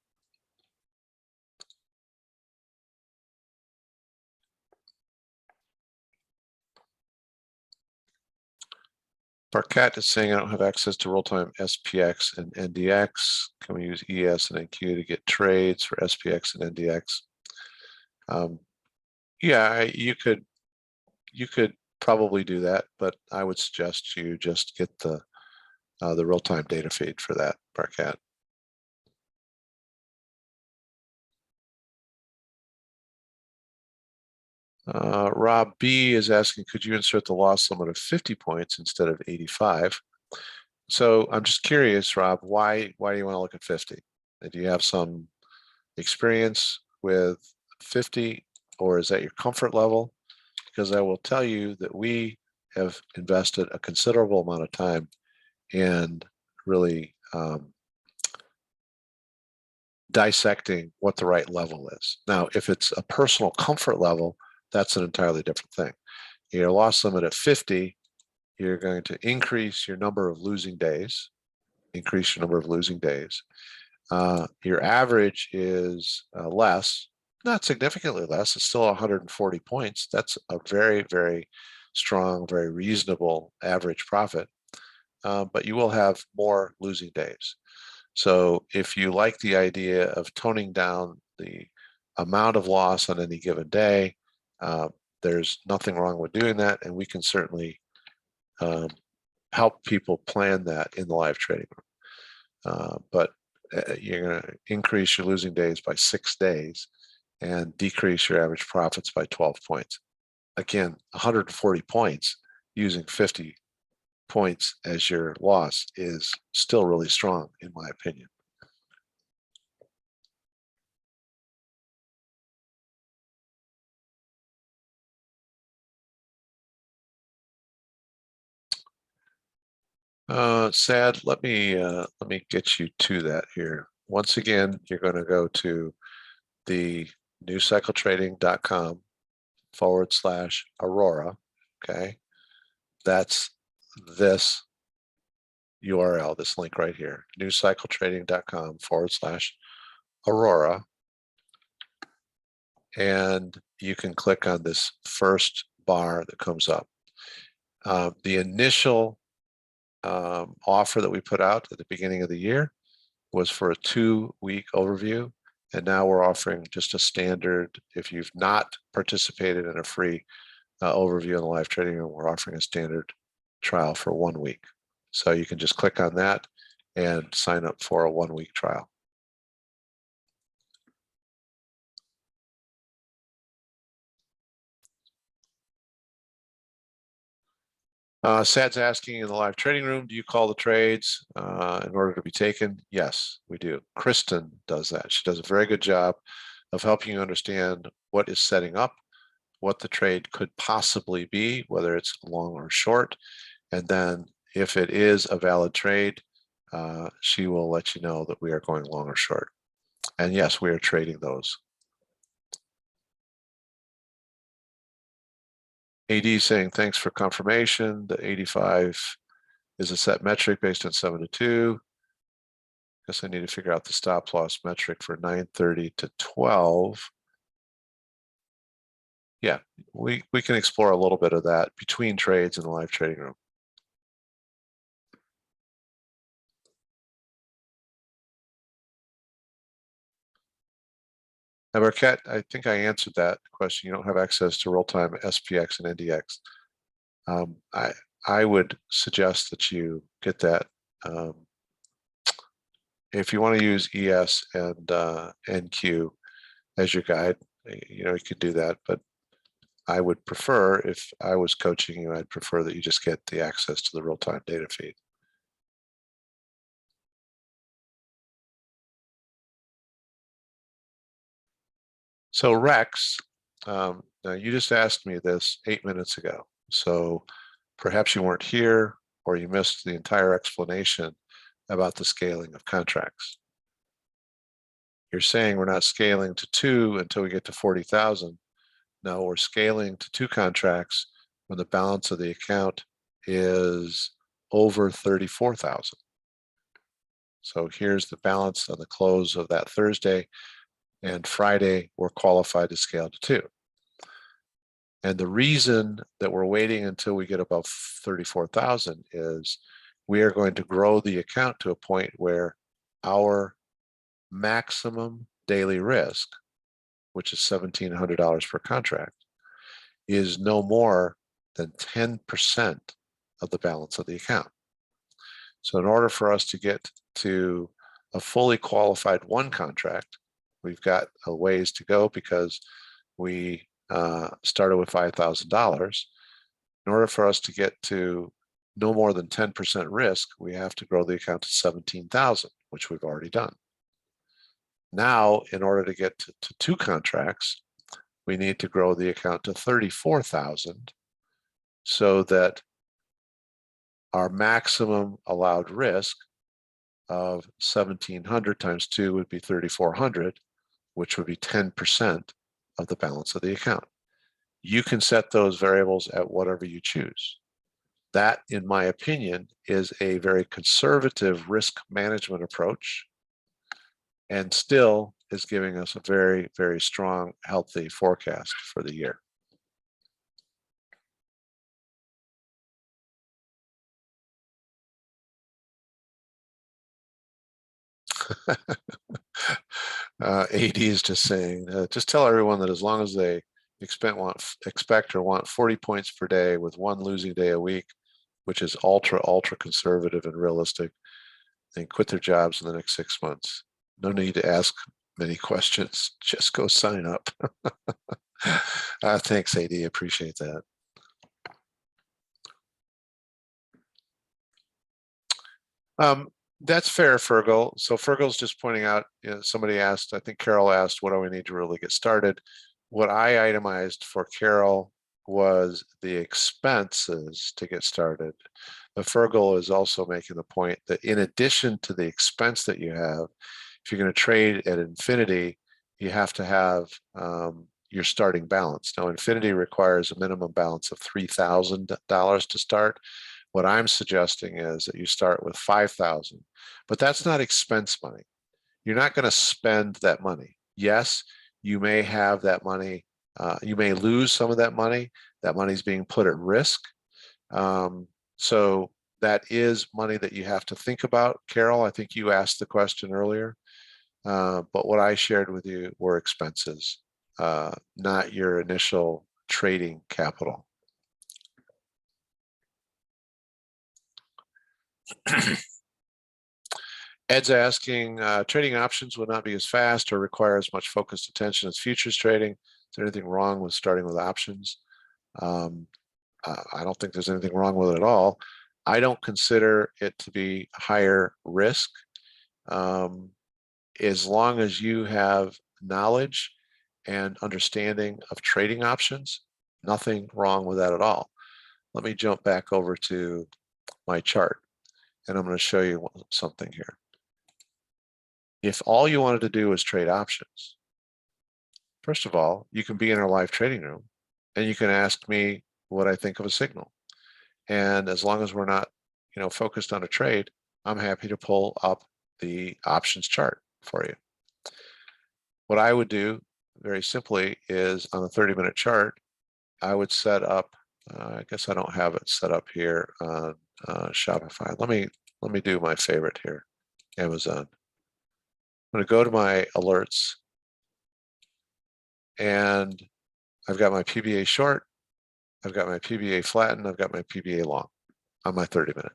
Barkat is saying I don't have access to real-time SPX and NDX. Can we use ES and NQ to get trades for SPX and NDX? Yeah, you could probably do that, but I would suggest you just get the real-time data feed for that, Barkat. Rob B is asking, could you insert the loss limit of 50 points instead of 85? So I'm just curious, Rob, why do you want to look at 50? Do you have some experience with 50, or is that your comfort level? Because I will tell you that we have invested a considerable amount of time in really dissecting what the right level is. Now, if it's a personal comfort level, that's an entirely different thing. Your loss limit at 50, you're going to increase your number of losing days, your average is less, not significantly less. It's still 140 points. That's a very, very strong, very reasonable average profit. But you will have more losing days. So if you like the idea of toning down the amount of loss on any given day, there's nothing wrong with doing that. And we can certainly help people plan that in the live trading room. But you're going to increase your losing days by 6 days and decrease your average profits by 12 points. Again, 140 points using 50 points as your loss is still really strong, in my opinion. Sad, let me get you to that here. Once again, you're going to go to the newcycletrading.com/Aurora. Okay, that's this URL, this link right here, newcycletrading.com/Aurora. And you can click on this first bar that comes up. The initial offer that we put out at the beginning of the year was for a 2-week overview. And now we're offering just a standard, if you've not participated in a free overview in the live trading room, we're offering a standard trial for 1 week. So you can just click on that and sign up for a 1-week trial. Sad's asking, in the live trading room, do you call the trades in order to be taken? Yes, we do. Kristen does that. She does a very good job of helping you understand what is setting up, what the trade could possibly be, whether it's long or short. And then if it is a valid trade, she will let you know that we are going long or short. And yes, we are trading those. AD saying, thanks for confirmation. The 85 is a set metric based on 7 to 2. Guess I need to figure out the stop loss metric for 9:30 to 12. Yeah, we can explore a little bit of that between trades in the live trading room. Now, Marquette, I think I answered that question. You don't have access to real-time SPX and NDX. I would suggest that you get that. If you want to use ES and NQ as your guide, you know, you could do that, but I would prefer, if I was coaching you, I'd prefer that you just get the access to the real-time data feed. So Rex, now you just asked me this 8 minutes ago. So perhaps you weren't here or you missed the entire explanation about the scaling of contracts. You're saying we're not scaling to 2 until we get to 40,000. No, we're scaling to 2 contracts when the balance of the account is over 34,000. So here's the balance on the close of that Thursday, and Friday we're qualified to scale to 2. And the reason that we're waiting until we get above 34,000 is we are going to grow the account to a point where our maximum daily risk, which is $1,700 per contract, is no more than 10% of the balance of the account. So in order for us to get to a fully qualified 1 contract, we've got a ways to go because we started with $5,000. In order for us to get to no more than 10% risk, we have to grow the account to 17,000, which we've already done. Now, in order to get to 2 contracts, we need to grow the account to 34,000 so that our maximum allowed risk of 1,700 times 2 would be 3,400, which would be 10% of the balance of the account. You can set those variables at whatever you choose. That, in my opinion, is a very conservative risk management approach and still is giving us a very, very strong, healthy forecast for the year. AD is just saying, just tell everyone that as long as they expect or want 40 points per day with 1 losing day a week, which is ultra conservative and realistic, then quit their jobs in the next 6 months. No need to ask many questions. Just go sign up. Thanks, AD. Appreciate that. That's fair, Fergal. So Fergal's just pointing out, you know, somebody asked, I think Carol asked, what do we need to really get started? What I itemized for Carol was the expenses to get started. But Fergal is also making the point that in addition to the expense that you have, if you're going to trade at infinity, you have to have your starting balance. Now, infinity requires a minimum balance of $3,000 to start. What I'm suggesting is that you start with 5,000, but that's not expense money. You're not going to spend that money. Yes, you may have that money. You may lose some of that money. That money is being put at risk. So that is money that you have to think about. Carol, I think you asked the question earlier, but what I shared with you were expenses, not your initial trading capital. Ed's asking, trading options would not be as fast or require as much focused attention as futures trading. Is there anything wrong with starting with options? I don't think there's anything wrong with it at all. I don't consider it to be higher risk. As long as you have knowledge and understanding of trading options, nothing wrong with that at all. Let me jump back over to my chart, and I'm going to show you something here. If all you wanted to do was trade options, first of all, you can be in our live trading room and you can ask me what I think of a signal. And as long as we're not, you know, focused on a trade, I'm happy to pull up the options chart for you. What I would do very simply is on a 30-minute chart, I would set up, I guess I don't have it set up here on Shopify. Let me do my favorite here, Amazon. I'm going to go to my alerts, and I've got my PBA short, I've got my PBA flatten, I've got my PBA long on my 30-minute.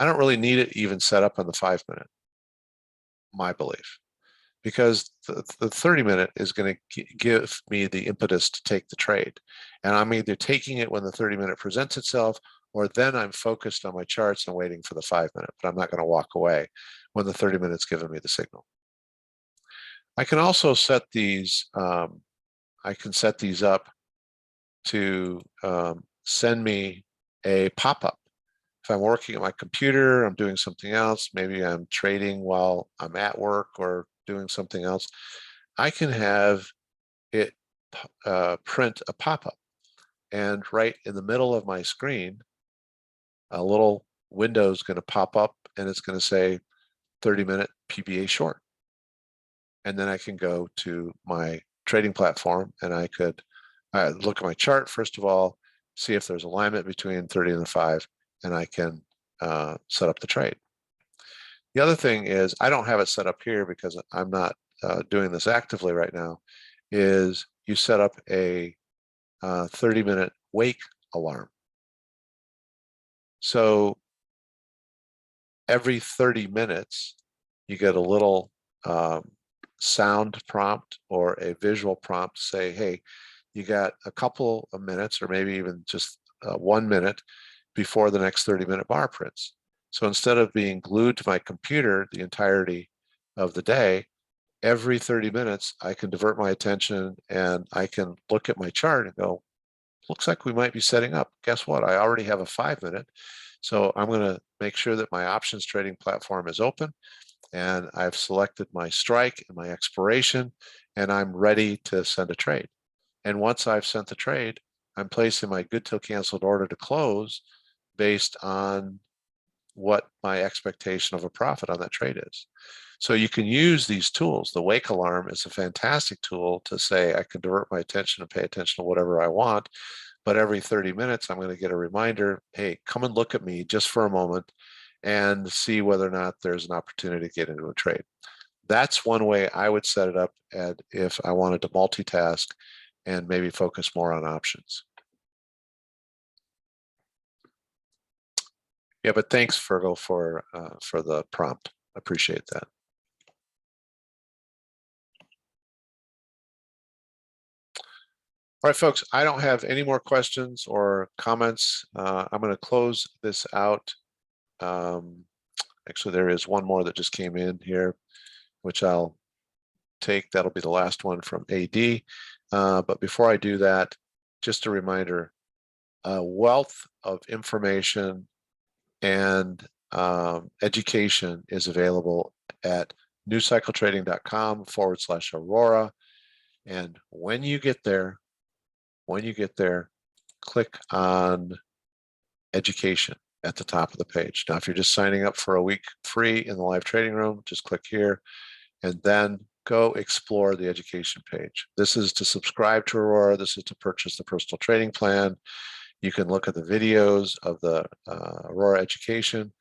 I don't really need it even set up on the 5-minute, my belief. because the 30-minute is going to give me the impetus to take the trade. And I'm either taking it when the 30-minute presents itself, or then I'm focused on my charts and waiting for the 5-minute, but I'm not going to walk away when the 30 minutes given me the signal. I can also set these, I can set these up to send me a pop-up. If I'm working at my computer, I'm doing something else, maybe I'm trading while I'm at work or doing something else, I can have it print a pop-up. And right in the middle of my screen, a little window is going to pop up and it's going to say 30-minute PBA short. And then I can go to my trading platform and I could look at my chart, first of all, see if there's alignment between 30 and the 5, and I can set up the trade. The other thing is, I don't have it set up here because I'm not doing this actively right now, is you set up a 30-minute wake alarm. So every 30 minutes, you get a little sound prompt or a visual prompt to say, hey, you got a couple of minutes or maybe even just 1 minute before the next 30-minute bar prints. So instead of being glued to my computer the entirety of the day, every 30 minutes, I can divert my attention and I can look at my chart and go, looks like we might be setting up. Guess what? I already have a 5-minute. So I'm going to make sure that my options trading platform is open and I've selected my strike and my expiration and I'm ready to send a trade. And once I've sent the trade, I'm placing my good till canceled order to close based on what my expectation of a profit on that trade is. So you can use these tools. The wake alarm is a fantastic tool to say I can divert my attention and pay attention to whatever I want, but every 30 minutes I'm going to get a reminder, hey, come and look at me just for a moment and see whether or not there's an opportunity to get into a trade. That's one way I would set it up, and if I wanted to multitask and maybe focus more on options. Yeah, but thanks, Fergal, for the prompt. Appreciate that. All right, folks, I don't have any more questions or comments. I'm going to close this out. Actually, there is one more that just came in here, which I'll take. That'll be the last one from AD. But before I do that, just a reminder, a wealth of information and education is available at newcycletrading.com/Aurora. And when you get there, click on education at the top of the page. Now, if you're just signing up for a week free in the live trading room, just click here and then go explore the education page. This is to subscribe to Aurora. This is to purchase the personal trading plan. You can look at the videos of the Aurora education.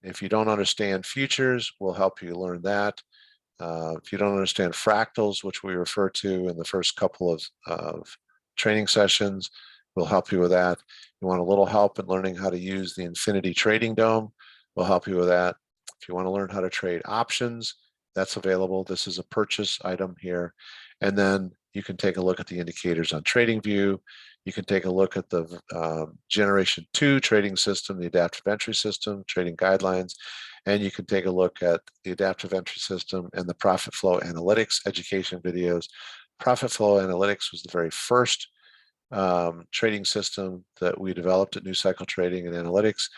If you don't understand futures, we'll help you learn that. If you don't understand fractals, which we refer to in the first couple of training sessions, we'll help you with that. You want a little help in learning how to use the Infinity Trading Dome, we'll help you with that. If you want to learn how to trade options, that's available. This is a purchase item here. And then you can take a look at the indicators on TradingView. You can take a look at the Generation 2 trading system, the adaptive entry system, trading guidelines, and you can take a look at the adaptive entry system and the profit flow analytics education videos. Profit flow analytics was the very first trading system that we developed at New Cycle Trading and Analytics.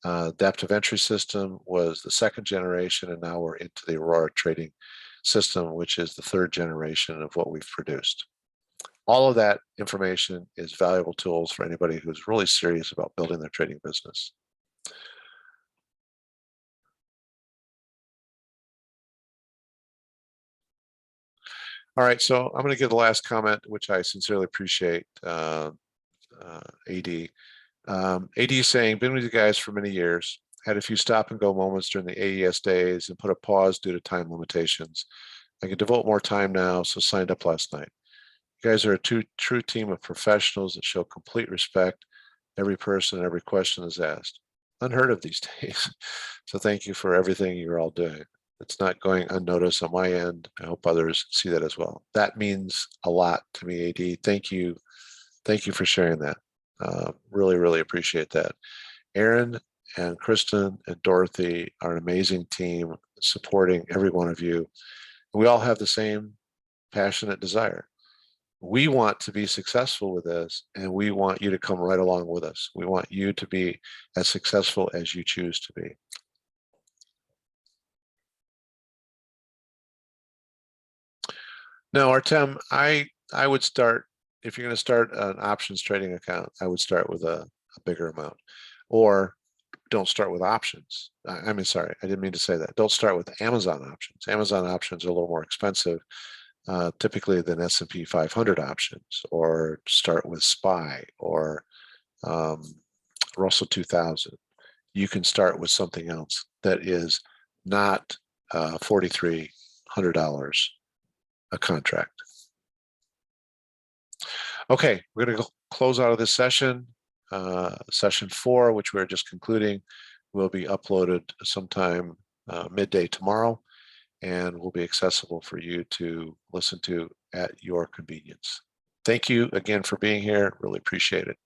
Adaptive entry system was the second generation, and now we're into the Aurora trading system, which is the third generation of what we've produced. All of that information is valuable tools for anybody who's really serious about building their trading business. All right, so I'm going to give the last comment, which I sincerely appreciate, AD. AD is saying, been with you guys for many years, had a few stop and go moments during the AES days and put a pause due to time limitations. I can devote more time now, so signed up last night. You guys are a true team of professionals that show complete respect. Every person, every question is asked. Unheard of these days. So thank you for everything you're all doing. It's not going unnoticed on my end. I hope others see that as well. That means a lot to me, AD. Thank you. Thank you for sharing that. Really, really appreciate that. Aaron and Kristen and Dorothy are an amazing team supporting every one of you. We all have the same passionate desire. We want to be successful with this, and we want you to come right along with us. We want you to be as successful as you choose to be. No, Artem, I would start, if you're going to start an options trading account, I would start with a bigger amount, or don't start with options. I mean, sorry, I didn't mean to say that. Don't start with Amazon options. Amazon options are a little more expensive, typically than S&P 500 options, or start with SPY or um, Russell 2000. You can start with something else that is not $4,300 a contract. Okay, we're going to close out of this session. Session 4, which we're just concluding, will be uploaded sometime midday tomorrow and will be accessible for you to listen to at your convenience. Thank you again for being here. Really appreciate it.